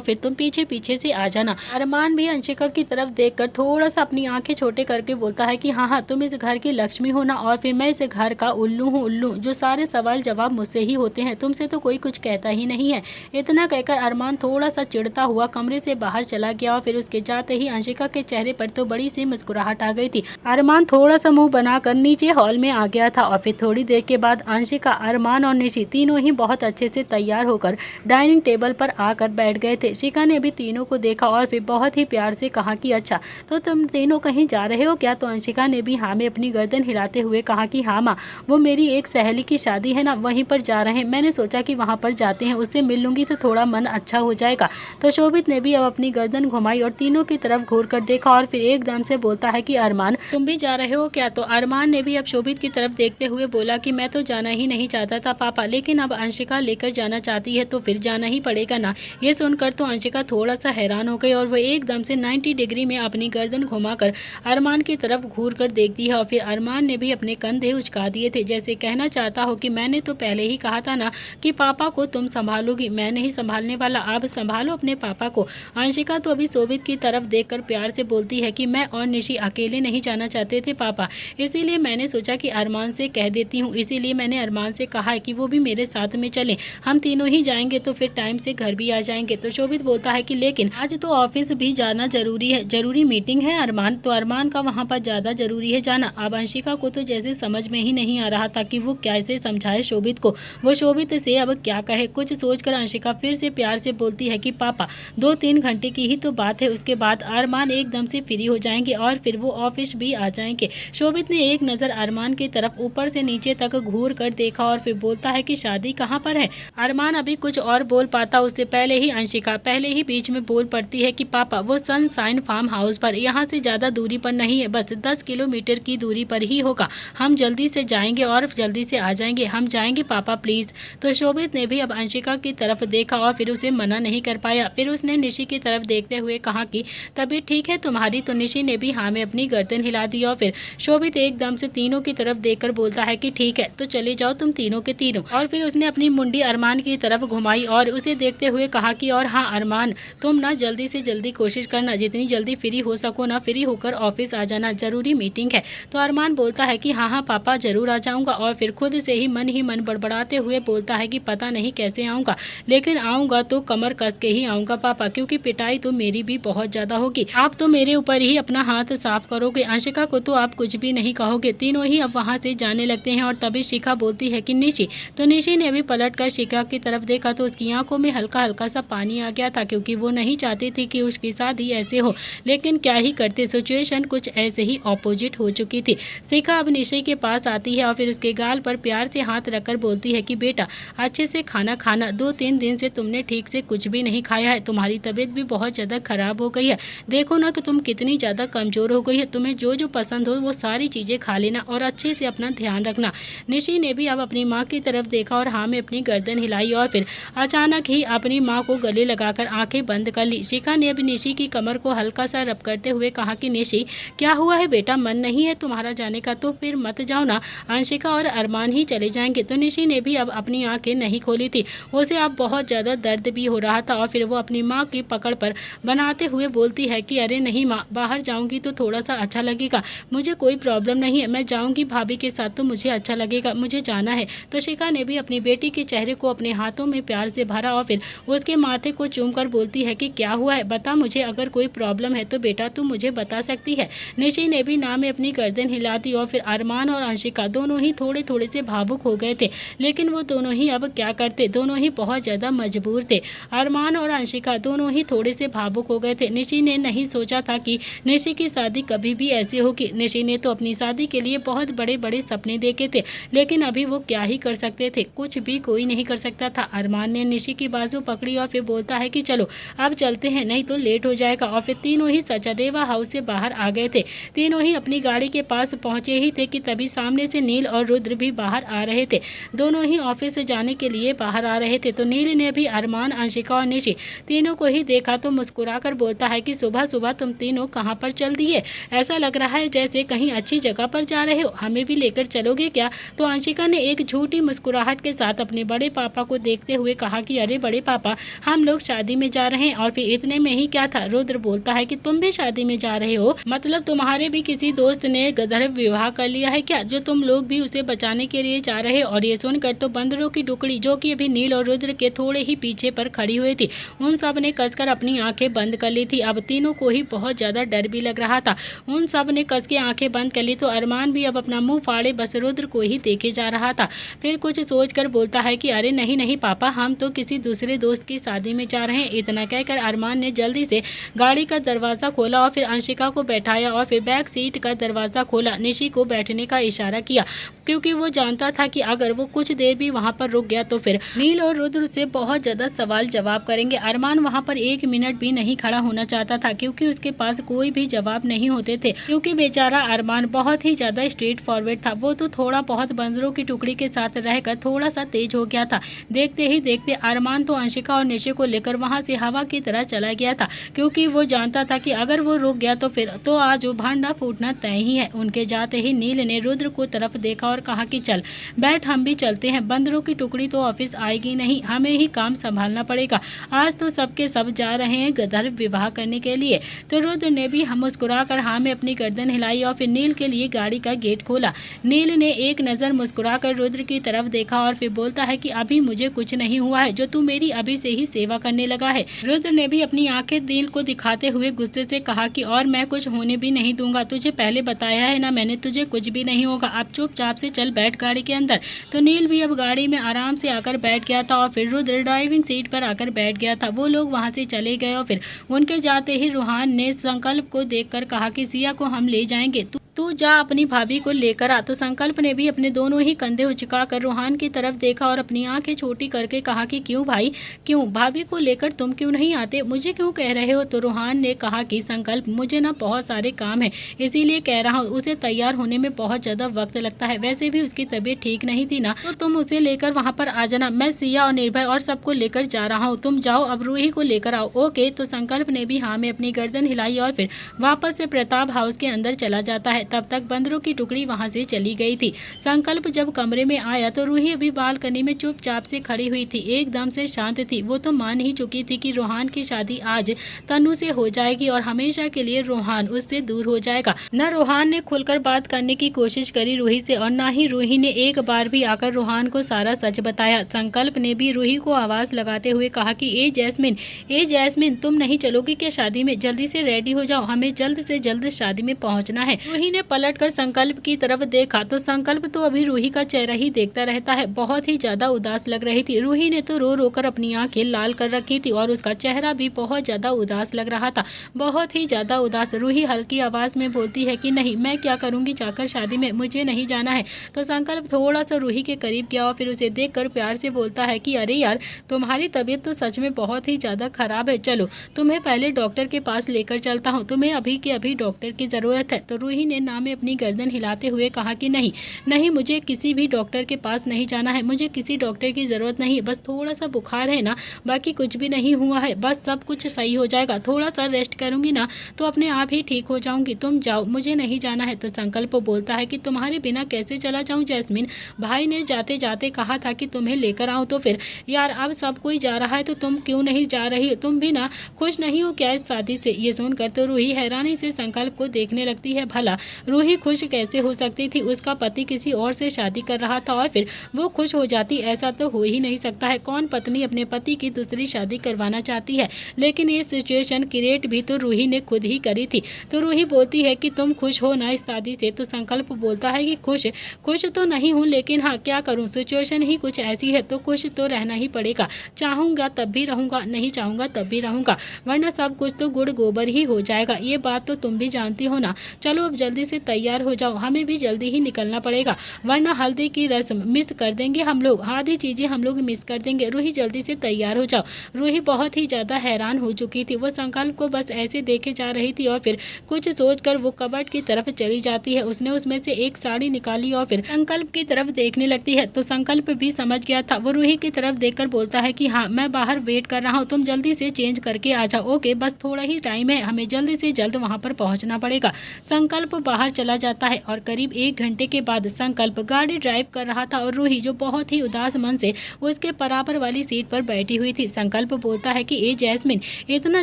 फिर तुम पीछे पीछे से आ जाना। अरमान भी अंशिका की तरफ देखकर थोड़ा सा अपनी आंखें छोटे करके बोलता है कि हाँ हाँ तुम इस घर की लक्ष्मी हो ना, और फिर मैं इस घर का उल्लू हूँ, उल्लू जो सारे सवाल जवाब मुझसे ही होते हैं, तुमसे तो कोई कुछ कहता ही नहीं है। इतना कहकर अरमान थोड़ा सा चिढ़ता हुआ कमरे से बाहर चला गया और फिर उसके जाते ही अंशिका के चेहरे पर तो बड़ी सी मुस्कुराहट आ गई थी। अरमान थोड़ा सा मुंह बनाकर नीचे हॉल में आ गया था और फिर थोड़ी देर के बाद अंशिका, अरमान और निशी तीनों ही बहुत अच्छे से तैयार होकर डाइनिंग टेबल पर आकर बैठ गए थे। शिखा ने भी तीनों को देखा और फिर बहुत ही प्यार से कहा कि अच्छा तो तुम तीनों कहीं जा रहे हो क्या? तो अंशिका ने भी हाँ में अपनी गर्दन हिलाते हुए कहा कि हाँ माँ, वो मेरी एक सहेली की शादी है ना, वहीं पर जा रहे हैं। मैंने सोचा कि वहाँ पर जाते हैं, उससे मिल लूंगी तो थोड़ा मन अच्छा हो जाएगा। तो शोभित ने भी अब अपनी गर्दन घुमाई और तीनों की तरफ घूर कर देखा और फिर एकदम से बोलता है कि अरमान, तुम भी जा रहे हो क्या? तो अरमान ने भी अब शोभित की तरफ देखते हुए बोला कि मैं तो जाना ही नहीं चाहता था पापा, लेकिन अब अंशिका लेकर जाना चाहती है तो फिर जाना ही पड़ेगा ना। ये सुनकर तो अंशिका थोड़ा सा हैरान हो गई और वह एकदम से 90 डिग्री में अपनी गर्दन घुमाकर अरमान की तरफ घूर कर देखती है और फिर अरमान ने भी अपने कंधे उचका दिए थे, जैसे कहना चाहता हो कि मैंने तो पहले ही कहा था ना कि पापा को तुम संभालोगी, मैं नहीं संभालने वाला, अब संभालो अपने पापा को। अंशिका तो अभी शोभित की तरफ देखकर प्यार से बोलती है कि मैं और निशी अकेले नहीं जाना चाहते थे पापा, इसीलिए मैंने सोचा कि अरमान से कह देती हूँ, इसीलिए मैंने अरमान से कहा है कि वो भी मेरे साथ में चले, हम तीनों ही जाएंगे तो फिर टाइम से घर भी आ जाएंगे। तो शोभित बोलता है कि लेकिन आज तो ऑफिस भी जाना जरूरी है, जरूरी मीटिंग है अरमान, तो अरमान का वहाँ पर ज्यादा जरूरी है जाना। अब अंशिका को तो जैसे समझ में ही नहीं आ रहा था कि वो कैसे समझाए शोभित को, वो शोभित से अब क्या कहे। कुछ सोचकर अंशिका फिर से प्यार से बोलती है कि पापा 2-3 घंटे की ही तो बात है, उसके बाद अरमान एकदम से फ्री हो जाएंगे और फिर वो ऑफिस भी आ जाएंगे। शोभित ने एक नजर अरमान की तरफ ऊपर से नीचे तक घूर कर देखा और फिर बोलता है कि शादी कहाँ पर है। अरमान अभी कुछ और बोल पाता उससे पहले ही अंशिका पहले ही बीच में बोल पड़ती है कि पापा वो सनशाइन फार्म हाउस पर, यहाँ से ज्यादा दूरी पर नहीं है, बस 10 किलोमीटर की दूरी पर ही होगा, हम जल्दी से जाएंगे और जल्दी से आ जाएंगे, हम जाएंगे पापा प्लीज। तो शोभित ने भी अब अंशिका की तरफ देखा और फिर उसे मना नहीं कर पाया। फिर उसने निशी की तरफ देखते हुए कहा कि तबीयत ठीक है तुम्हारी? तो निशी ने भी हाँ में अपनी गर्दन हिला दी और फिर शोभित एकदम से तीनों की तरफ देखकर बोलता है कि ठीक है तो चले जाओ तुम तीनों के तीनों। और फिर उसने अपनी मुंडी अरमान की तरफ घुमाई और उसे देखते हुए कहा कि और हाँ अरमान, तुम ना जल्दी से जल्दी कोशिश करना, जितनी जल्दी फ्री हो सको ना फ्री होकर ऑफिस आ जाना, जरूरी मीटिंग है। तो अरमान बोलता है कि हाँ हाँ पापा जरूर आ जाऊंगा और फिर खुद से ही मन बड़बड़ाते हुए बोलता है कि पता नहीं कैसे आऊंगा, लेकिन आऊंगा तो कमर कस के ही आऊंगा पापा, क्योंकि पिटाई तो मेरी भी बहुत ज्यादा होगी, आप तो मेरे ऊपर ही अपना हाथ साफ करोगे, अंशिका को तो आप कुछ भी नहीं कहोगे। तीनों ही अब वहाँ से जाने लगते हैं और तभी शिखा बोलती है कि निशी। तो निशी ने भी पलट कर शिखा की तरफ देखा तो उसकी आंखों में हल्का हल्का सा पानी आ गया था, क्योंकि वो नहीं चाहती थी कि उसकी शादी ऐसे हो, लेकिन क्या ही करते, सिचुएशन कुछ ऐसे ही ऑपोजिट हो चुकी थी। शिखा अब निशी के पास आती है और फिर उसके गाल पर प्यार से हाथ रखकर बोलती है कि बेटा अच्छे से खाना खाना, 2-3 दिन से तुमने ठीक से कुछ भी नहीं खाया है, तुम्हारी तबीयत भी बहुत ज़्यादा खराब हो गई है, देखो ना कि तुम कितनी ज़्यादा कमज़ोर हो गई है, तुम्हें जो जो पसंद हो वो सारी चीज़ें खा लेना और अच्छे से अपना ध्यान रखना। निशी ने भी अब अपनी माँ की तरफ देखा और हाँ में अपनी गर्दन हिलाई और फिर अचानक ही अपनी माँ को गले लगाकर आंखें बंद कर ली। शिखा ने अब निशी की कमर को हल्का सा रब करते हुए कहा कि निशी क्या हुआ है बेटा, मन नहीं है तुम्हारा जाने का? तो फिर मत जाओ ना, अंशिका और अरमान ही चले जाएंगे। तो निशी ने भी अब अपनी आंखें नहीं खोली थी, उसे अब बहुत ज़्यादा दर्द भी हो रहा था और फिर वो अपनी माँ की पकड़ पर बनाते हुए बोलती है कि अरे नहीं माँ, बाहर जाऊँगी तो थोड़ा सा अच्छा लगेगा, मुझे कोई प्रॉब्लम नहीं है, मैं जाऊँगी भाभी के साथ तो मुझे अच्छा लगेगा, मुझे जाना है। तो शिखा ने भी अपनी बेटी के चेहरे को अपने हाथों में प्यार से भरा और फिर उसके माथे को चूमकर बोलती है कि क्या हुआ है, बता मुझे, अगर कोई प्रॉब्लम है तो बेटा तू मुझे बता सकती है। निशी ने भी ना में अपनी गर्दन हिला दी और फिर अरमान और अंशिका दोनों ही थोड़े थोड़े से भावुक हो गए थे, लेकिन वो दोनों ही अब क्या करते, दोनों ही बहुत ज़्यादा मजबूर थे। अरमान और अंशिका दोनों ही थोड़े से भावुक हो गए थे। निशी ने नहीं सोचा था कि निशी की शादी कभी भी ऐसे होगी। निशी ने तो अपनी शादी के लिए बहुत बड़े बड़े सपने देखे थे, लेकिन अभी वो क्या ही कर सकते थे, कुछ भी कोई नहीं कर सकता था। अरमान ने निशी की बाजू पकड़ी और फिर बोलता है कि चलो अब चलते हैं, नहीं तो लेट हो जाएगा। और फिर तीनों ही सचदेवा हाउस से बाहर आ गए थे। तीनों ही अपनी गाड़ी के पास पहुंचे ही थे कि तभी सामने से नील और रुद्र भी बाहर आ रहे थे। दोनों ही ऑफिस से जाने के लिए बाहर आ रहे थे। तो नील ने भी अरमान, अंशिका और निशी तीनों को ही देखा तो मुस्कुराकर बोलता है कि सुबह सुबह तुम तीनों कहाँ पर चल दिए, ऐसा लग रहा है जैसे कहीं अच्छी जगह पर जा रहे हो, हमें भी लेकर चलोगे क्या? तो अंशिका ने एक झूठी मुस्कुराहट के साथ अपने बड़े पापा को देखते हुए कहा कि अरे बड़े पापा, हम लोग शादी में जा रहे हैं। और फिर इतने में ही क्या था, रुद्र बोलता है कि तुम भी शादी में जा रहे हो, मतलब तुम्हारे भी किसी दोस्त ने गंधर्व विवाह कर लिया है क्या, जो तुम लोग भी उसे बचाने के लिए जा रहे हो? और ये सुनकर तो बंदरों की टुकड़ी जो कि अभी नील और रुद्र के थोड़े ही पीछे पर खड़ी हुई थी, उन सब ने कसकर अपनी आंखें बंद कर ली थी। अब तीनों को ही बहुत ज्यादा डर भी लग रहा था। उन सब ने कस के आंखें बंद कर ली तो अरमान भी अब अपना मुंह फाड़े बस रुद्र को ही देखे जा रहा था। फिर कुछ सोचकर बोलता है कि अरे नहीं नहीं पापा, हम तो किसी दूसरे दोस्त की शादी में जा रहे हैं। इतना कहकर अरमान ने जल्दी जल्दी से गाड़ी का दरवाज़ा खोला और फिर अंशिका को बैठाया और फिर बैक सीट का दरवाज़ा खोला। निशी को बैठने का इशारा किया क्योंकि वो जानता था कि अगर वो कुछ देर भी वहाँ पर रुक गया तो फिर नील और रुद्र से बहुत ज़्यादा सवाल जवाब करेंगे। अरमान वहाँ पर 1 मिनट भी नहीं खड़ा होना चाहता था क्योंकि उसके पास कोई भी जवाब नहीं होते थे, क्योंकि बेचारा अरमान बहुत ही ज़्यादा स्ट्रेट फॉरवर्ड था। वो तो थोड़ा बहुत बंदरों की टुकड़ी के साथ रहकर थोड़ा सा तेज हो गया था। देखते ही देखते अरमान तो अंशिका और निशे को लेकर वहाँ से हवा की तरह चला गया था, क्योंकि वो जानता था कि अगर वो रुक गया तो फिर तो आज वो भांडा फूटना तय ही है। उनके जाते ही नील ने रुद्र को तरफ देखा और कहा कि चल बैठ, हम भी चलते हैं। बंदरों की टुकड़ी तो ऑफिस आएगी नहीं, हमें ही काम संभालना पड़ेगा। आज तो सबके सब जा रहे हैं गंधर्व विवाह करने के लिए। तो रुद्र ने भी हम मुस्कुराकर हाँ में अपनी गर्दन हिलाई और फिर नील के लिए गाड़ी का गेट खोला। नील ने एक नज़र मुस्कुराकर रुद्र की तरफ देखा और फिर बोलता है कि अभी मुझे कुछ नहीं हुआ है, जो तू मेरी अभी से ही सेवा करने लगा है। रुद्र ने भी अपनी आंखें नील को दिखाते हुए गुस्से से कहा कि और मैं कुछ होने भी नहीं दूंगा, तुझे पहले बताया है ना मैंने, तुझे कुछ भी नहीं होगा। अब चुपचाप से चल बैठ गाड़ी के अंदर। तो नील भी अब गाड़ी में आराम से आकर बैठ गया था और फिर रुद्र ड्राइविंग सीट पर आकर बैठ गया था। वो लोग वहां से चले गए और फिर उनके जाते ही रूहान ने संकल्प को देखकर कहा कि सिया को हम ले जाएंगे, तू जा अपनी भाभी को लेकर आ। तो संकल्प ने भी अपने दोनों ही कंधे उचकाकर रूहान की तरफ देखा और अपनी आंखें छोटी करके कहा कि क्यों भाई, क्यों भाभी को लेकर तुम क्यों नहीं आते, मुझे क्यों कह रहे हो। तो रूहान ने कहा कि संकल्प मुझे ना बहुत सारे काम है इसीलिए कह रहा हूँ, उसे तैयार होने में बहुत ज़्यादा वक्त लगता है, वैसे भी उसकी तबीयत ठीक नहीं थी ना, तो तुम उसे लेकर वहाँ पर आ जाना। मैं सिया और निर्भय और सबको लेकर जा रहा हूँ, तुम जाओ अब रूही को लेकर आओ। ओके। तो संकल्प ने भी हाँ में अपनी गर्दन हिलाई और फिर वापस से प्रताप हाउस के अंदर चला जाता है। तब तक बंदरों की टुकड़ी वहां से चली गई थी। संकल्प जब कमरे में आया तो रूही अभी बालकनी में चुपचाप से खड़ी हुई थी, एकदम से शांत थी। वो तो मान ही चुकी थी कि रूहान की शादी आज तनु से हो जाएगी और हमेशा के लिए रूहान उससे दूर हो जाएगा। न रूहान ने खुलकर बात करने की कोशिश करी रूही से और न ही रूही ने एक बार भी आकर रूहान को सारा सच बताया। संकल्प ने भी रूही को आवाज लगाते हुए कहा कि ए जैस्मिन तुम नहीं चलोगी क्या शादी में, जल्दी से रेडी हो जाओ, हमें जल्द से जल्द शादी में पहुंचना है। रूही ने पलट कर संकल्प की तरफ देखा तो संकल्प तो अभी रूही का चेहरा ही देखता रहता है, बहुत ही ज्यादा उदास लग रही थी। रूही ने तो रो रो कर अपनी आंखें लाल कर रखी थी और उसका चेहरा भी बहुत ज्यादा उदास लग रहा था, बहुत ही ज्यादा उदास। रूही हल्की आवाज में बोलती है कि नहीं, मैं क्या करूंगी जाकर शादी में, मुझे नहीं जाना है। तो संकल्प थोड़ा सा रूही के करीब गया और फिर उसे देखकर प्यार से बोलता है कि अरे यार तुम्हारी तबीयत तो सच में बहुत ही ज्यादा खराब है, चलो तुम्हें पहले डॉक्टर के पास लेकर चलता हूँ, तुम्हें अभी के अभी डॉक्टर की जरूरत है। तो रूही ने ना में अपनी गर्दन हिलाते हुए कहा कि नहीं, मुझे किसी भी डॉक्टर के पास नहीं जाना है, मुझे किसी डॉक्टर की ज़रूरत नहीं है, बस थोड़ा सा बुखार है ना, बाकी कुछ भी नहीं हुआ है, बस सब कुछ सही हो जाएगा, थोड़ा सा रेस्ट करूंगी ना तो अपने आप ही ठीक हो जाऊंगी, तुम जाओ, मुझे नहीं जाना है। तो संकल्प बोलता है कि तुम्हारे बिना कैसे चला जाऊँ जैस्मिन, भाई ने जाते जाते कहा था कि तुम्हें लेकर आऊँ, तो फिर यार अब सब कोई जा रहा है तो तुम क्यों नहीं जा रही हो, तुम भी ना खुश नहीं हो क्या इस शादी से। ये सुनकर तो रूही हैरानी से संकल्प को देखने लगती है, भला रूही खुश कैसे हो सकती थी, उसका पति किसी और से शादी कर रहा था और फिर वो खुश हो जाती, ऐसा तो हो ही नहीं सकता है, कौन पत्नी अपने पति की दूसरी शादी करवाना चाहती है। लेकिन ये सिचुएशन क्रिएट भी तो रूही ने खुद ही करी थी। तो रूही बोलती है कि तुम खुश हो ना इस शादी से। तो संकल्प बोलता है कि खुश तो नहीं हूँ, लेकिन हाँ क्या करूँ, सिचुएशन ही कुछ ऐसी है तो खुश तो रहना ही पड़ेगा, चाहूँगा तब भी रहूँगा, नहीं चाहूँगा तब भी रहूँगा, वरना सब कुछ तो गुड़ गोबर ही हो जाएगा, ये बात तो तुम भी जानती हो ना। चलो अब जल्दी से तैयार हो जाओ, हमें भी जल्दी ही निकलना पड़ेगा, वरना हल्दी की रस्म मिस कर देंगे हम लोग, आधी चीज़ें हम लोग मिस कर देंगे। रूही जल्दी से तैयार हो जाओ। रूही बहुत ही ज़्यादा हैरान हो चुकी थी, वो संकल्प को बस ऐसे देखे जा रही थी और फिर कुछ सोचकर वो कबर्ड की तरफ चली जाती है। उसने उसमें से एक साड़ी निकाली और फिर संकल्प की तरफ देखने लगती है। तो संकल्प भी समझ गया था, वो रूही की तरफ देखकर बोलता है कि हाँ मैं बाहर वेट कर रहा हूँ, तुम जल्दी से चेंज करके आ जाओ। ओके, बस थोड़ा ही टाइम है, हमें जल्दी से जल्द वहाँ पर पहुँचना पड़ेगा। संकल्प बाहर चला जाता है और करीब 1 घंटे के बाद संकल्प गाड़ी ड्राइव कर रहा था और रूही जो बहुत ही उदास मन से उसके बराबर वाली सीट पर बैठी हुई थी। संकल्प बोलता है कि ए जैस्मिन, इतना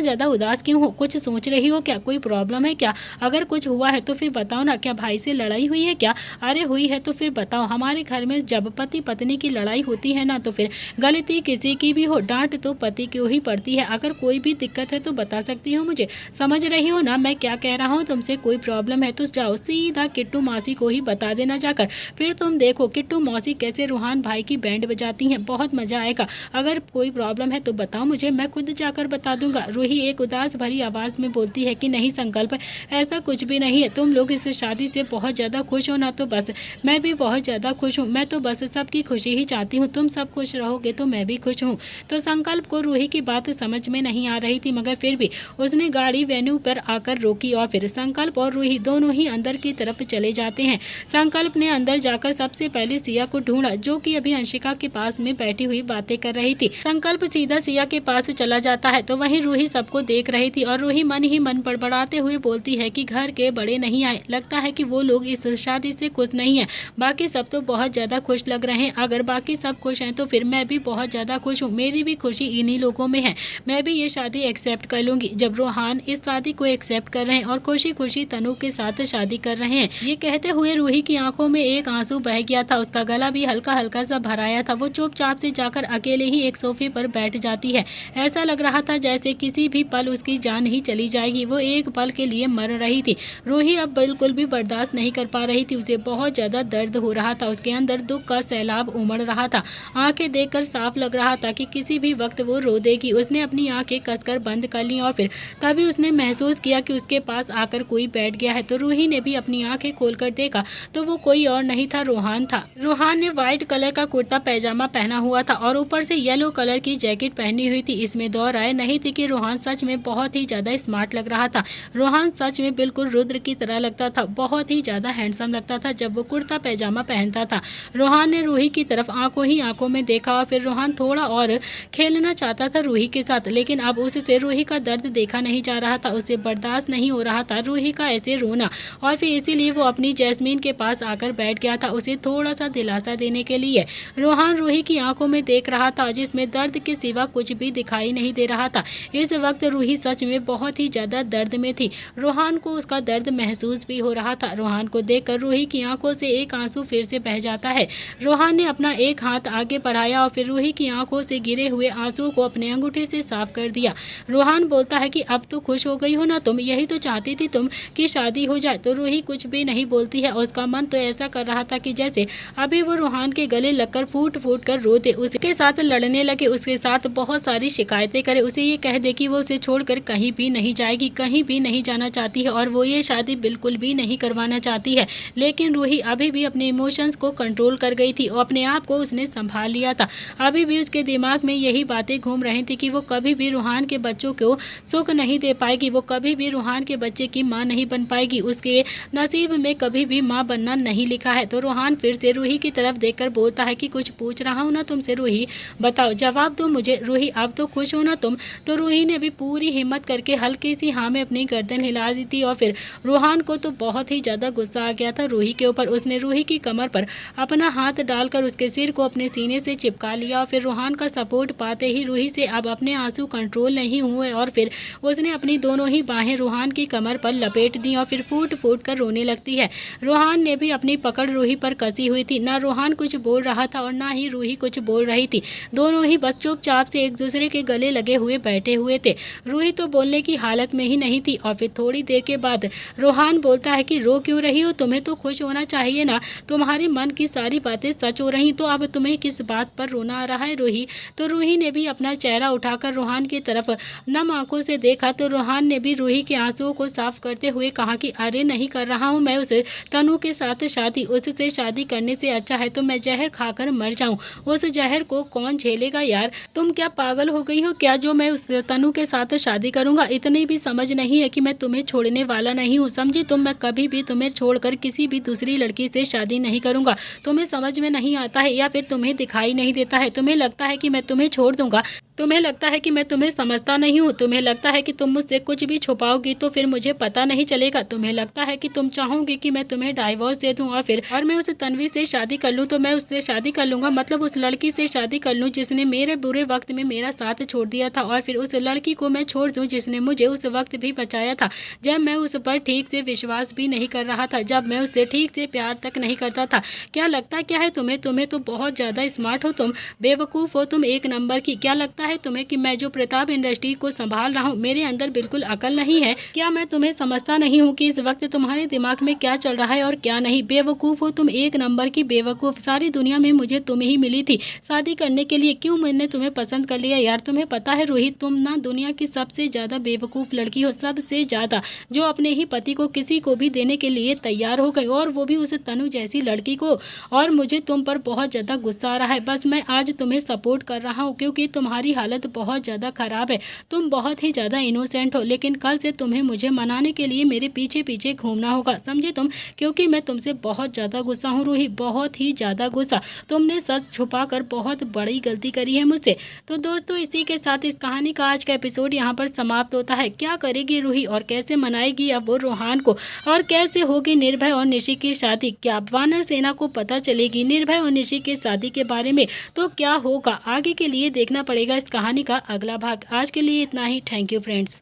ज़्यादा उदास क्यों हो, कुछ सोच रही हो क्या, कोई प्रॉब्लम है क्या, अगर कुछ हुआ है तो फिर बताओ ना, क्या भाई से लड़ाई हुई है क्या, अरे हुई है तो फिर बताओ। हमारे घर में जब पति पत्नी की लड़ाई होती है ना तो फिर गलती किसी की भी हो, डांट तो पति को ही पड़ती है, अगर कोई भी दिक्कत है तो बता सकती हो मुझे, समझ रही हो ना मैं क्या कह रहा हूँ, तुमसे कोई प्रॉब्लम है तो घुस जाओ, सीधा किट्टू मौसी को ही बता देना जाकर। फिर तुम देखो किट्टू मौसी कैसे रूहान भाई की बैंड बजाती हैं, बहुत मजा आएगा। अगर कोई प्रॉब्लम है तो बताओ मुझे, मैं खुद जाकर बता दूंगा। रूही एक उदास भरी आवाज में बोलती है कि नहीं संकल्प, ऐसा कुछ भी नहीं है। तुम लोग इस शादी से बहुत ज्यादा खुश हो ना, तो बस मैं भी बहुत ज्यादा खुश हूँ। मैं तो बस सबकी खुशी ही चाहती हूँ, तुम सब खुश रहोगे तो मैं भी खुश हूँ। तो संकल्प को रूही की बात समझ में नहीं आ रही थी, मगर फिर भी उसने गाड़ी वेन्यू पर आकर रोकी और फिर संकल्प और रूही दोनों ही अंदर की तरफ चले जाते हैं। संकल्प ने अंदर जाकर सबसे पहले सिया को ढूंढा, जो कि अभी अंशिका के पास में बैठी हुई बातें कर रही थी। संकल्प सीधा सिया के पास चला जाता है तो वहीं रूही सबको देख रही थी और रूही मन ही मन बड़बड़ाते हुए बोलती है कि घर के बड़े नहीं आए, लगता है कि वो लोग इस शादी से खुश नहीं है। बाकी सब तो बहुत ज्यादा खुश लग रहे हैं, अगर बाकी सब खुश हैं तो फिर मैं भी बहुत ज्यादा खुश हूँ। मेरी भी खुशी इन्हीं लोगों में है, मैं भी ये शादी एक्सेप्ट कर लूंगी। जब रोहान इस शादी को एक्सेप्ट कर रहे हैं और खुशी खुशी तनु के साथ शादी कर रहे हैं। ये कहते हुए रूही की आंखों में एक आंसू बह गया था, उसका गला भी हल्का हल्का सा भराया था। वो चुपचाप से जाकर अकेले ही एक सोफे पर बैठ जाती है। ऐसा लग रहा था जैसे किसी भी पल उसकी जान ही चली जाएगी, वो एक पल के लिए मर रही थी। रूही अब बिल्कुल भी बर्दाश्त नहीं कर पा रही थी, उसे बहुत ज्यादा दर्द हो रहा था, उसके अंदर दुख का सैलाब उमड़ रहा था। आंखें देखकर साफ लग रहा था कि किसी भी वक्त वो रो देगी। उसने अपनी आंखें कसकर बंद कर ली और फिर तभी उसने महसूस किया कि उसके पास आकर कोई बैठ गया है। तो रूही ने भी अपनी आंखें खोलकर देखा तो वो कोई और नहीं था, रोहान था। रोहान ने व्हाइट कलर का कुर्ता पैजामा पहना हुआ था और ऊपर से येलो कलर की जैकेट पहनी हुई थी। इसमें दो राय नहीं थी कि रोहान सच में बहुत ही ज्यादा स्मार्ट लग रहा था। रोहान सच में बिल्कुल रुद्र की तरह लगता था, बहुत ही ज्यादा हैंडसम लगता था जब वो कुर्ता पैजामा पहनता था। रोहान ने रूही की तरफ आंखों ही आंखों में देखा और फिर रोहान थोड़ा और खेलना चाहता था रूही के साथ, लेकिन अब उससे रूही का दर्द देखा नहीं जा रहा था। उसे बर्दाश्त नहीं हो रहा था रूही का ऐसे रोना, और फिर इसीलिए वो अपनी जैस्मीन के पास आकर बैठ गया था, उसे थोड़ा सा दिलासा देने के लिए। रोहान रूही की आंखों में देख रहा था जिसमें दर्द के सिवा कुछ भी दिखाई नहीं दे रहा था। इस वक्त रूही सच में बहुत ही ज्यादा दर्द में थी। रोहान को उसका दर्द महसूस भी हो रहा था। रोहान को देखकर रूही की आंखों से एक आंसू फिर से बह जाता है। रोहान ने अपना एक हाथ आगे बढ़ाया और फिर रूही की आंखों से गिरे हुए आंसू को अपने अंगूठे से साफ कर दिया। रोहान बोलता है कि अब तो खुश हो गई हो ना तुम, यही तो चाहती थी तुम कि शादी हो जाए। तो रूही कुछ भी नहीं बोलती है, उसका मन तो ऐसा कर रहा था कि जैसे अभी वो रोहान के गले लगकर फूट फूट कर रो दे, उसके साथ लड़ने लगे, उसके साथ बहुत सारी शिकायतें करे, उसे ये कह दे कि वो उसे छोड़कर कहीं भी नहीं जाएगी, कहीं भी नहीं जाना चाहती है और वो ये शादी बिल्कुल भी नहीं करवाना चाहती है। लेकिन रूही अभी भी अपने इमोशंस को कंट्रोल कर गई थी और अपने आप को उसने संभाल लिया था। अभी भी उसके दिमाग में यही बातें घूम रही थी कि वो कभी भी रोहान के बच्चों को सुख नहीं दे पाएगी, वो कभी भी रोहान के बच्चे की माँ नहीं बन पाएगी, उसके नसीब में कभी भी माँ बनना नहीं लिखा है। तो रोहान फिर से रूही की तरफ देखकर बोलता है कि कुछ पूछ रहा हूँ ना तुमसे रूही, बताओ, जवाब दो मुझे। रूही, अब तो खुश हो ना तुम? तो रूही ने भी पूरी हिम्मत करके हल्की सी हाँ में अपनी गर्दन हिला दी थी और फिर रोहान को तो बहुत ही ज्यादा गुस्सा आ गया था रूही के ऊपर। उसने रूही की कमर पर अपना हाथ डालकर उसके सिर को अपने सीने से चिपका लिया और फिर रोहान का सपोर्ट पाते ही रूही से अब अपने आंसू कंट्रोल नहीं हुए और फिर उसने अपनी दोनों ही बाहें रोहान की कमर पर लपेट दी और फिर फूट फूट कर रोने लगती है। रोहान ने भी अपनी पकड़ रूही पर कसी हुई थी, ना रोहान कुछ बोल रहा था और ना ही रूही कुछ बोल रही थी। दोनों ही बस चुपचाप से एक दूसरे के गले लगे हुए बैठे हुए थे। रूही तो बोलने की हालत में ही नहीं थी और फिर थोड़ी देर के बाद रोहान बोलता है कि रो क्यों रही हो, तुम्हें तो खुश होना चाहिए ना, तुम्हारे मन की सारी बातें सच हो रही, तो अब तुम्हें किस बात पर रोना आ रहा है रूही? तो रूही ने भी अपना चेहरा उठाकर रोहान की तरफ नम आंखों से देखा तो रोहान ने भी रूही के आंसुओं को साफ करते हुए कहा कि अरे नहीं कर रहा हूँ मैं उस तनु के साथ शादी, उससे शादी करने से अच्छा है तो मैं जहर खाकर मर जाऊं। उस जहर को कौन झेलेगा यार, तुम क्या पागल हो गई हो क्या जो मैं उस तनु के साथ शादी करूंगा? इतनी भी समझ नहीं है कि मैं तुम्हें छोड़ने वाला नहीं हूँ, समझी तुम? मैं कभी भी तुम्हें छोड़कर किसी भी दूसरी लड़की से शादी नहीं करूंगा। तुम्हें समझ में नहीं आता है या फिर तुम्हें दिखाई नहीं देता है? तुम्हें लगता है कि मैं तुम्हें छोड़ दूंगा? तुम्हें लगता है कि मैं तुम्हें समझता नहीं हूँ? तुम्हें लगता है कि तुम मुझसे कुछ भी छुपाओगी तो फिर मुझे पता नहीं चलेगा? तुम्हें लगता है कि तुम चाहोगी कि मैं तुम्हें डाइवोर्स दे दूँ और मैं उस तन्वी से शादी कर लूँ? तो मैं उससे शादी कर लूँगा, मतलब उस लड़की से शादी कर लूँ जिसने मेरे बुरे वक्त में मेरा साथ छोड़ दिया था, और फिर उस लड़की को मैं छोड़ दूँ जिसने मुझे उस वक्त भी बचाया था जब मैं उस पर ठीक से विश्वास भी नहीं कर रहा था, जब मैं उससे ठीक से प्यार तक नहीं करता था। क्या लगता क्या है तुम्हें? तुम्हें तो बहुत ज़्यादा स्मार्ट हो तुम, बेवकूफ़ हो तुम एक नंबर की। क्या लगता लगता है तुम्हें कि मैं जो प्रताप इंडस्ट्री को संभाल रहा हूँ मेरे अंदर बिल्कुल अकल नहीं है? क्या मैं तुम्हें समझता नहीं हूँ कि इस वक्त तुम्हारे दिमाग में क्या चल रहा है और क्या नहीं? बेवकूफ़ हो तुम, एक नंबर की बेवकूफ़। सारी दुनिया में मुझे तुम ही मिली थी शादी करने के लिए। क्यों मैंने तुम्हें पसंद कर लिया यार? तुम्हें पता है रोहित, तुम ना दुनिया की सबसे ज़्यादा बेवकूफ़ लड़की हो, सबसे ज़्यादा, जो अपने ही पति को किसी को भी देने के लिए तैयार हो गई, और वो भी उस तनु जैसी लड़की को। और मुझे तुम पर बहुत ज़्यादा गुस्सा आ रहा है। बस मैं आज तुम्हें सपोर्ट कर रहा हूँ क्योंकि तुम्हारी हालत बहुत ज़्यादा ख़राब है। तुम बहुत ही ज़्यादा इनोसेंट हो, लेकिन कल से तुम्हें मुझे मनाने के लिए मेरे पीछे पीछे घूमना होगा, समझे तुम? क्योंकि मैं तुमसे बहुत ज़्यादा गुस्सा हूँ रूही, बहुत ही ज़्यादा गुस्सा। तुमने सच छुपा कर बहुत बड़ी गलती करी है मुझसे। तो दोस्तों, इसी के साथ इस कहानी का आज का एपिसोड यहाँ पर समाप्त होता है। क्या करेगी रूही और कैसे मनाएगी अब वो रोहान को, और कैसे होगी निर्भय और निशी की शादी? क्या वानर सेना को पता चलेगी निर्भय और निशी की शादी के बारे में? तो क्या होगा आगे के लिए देखना पड़ेगा इस कहानी का अगला भाग। आज के लिए इतना ही। Thank you friends.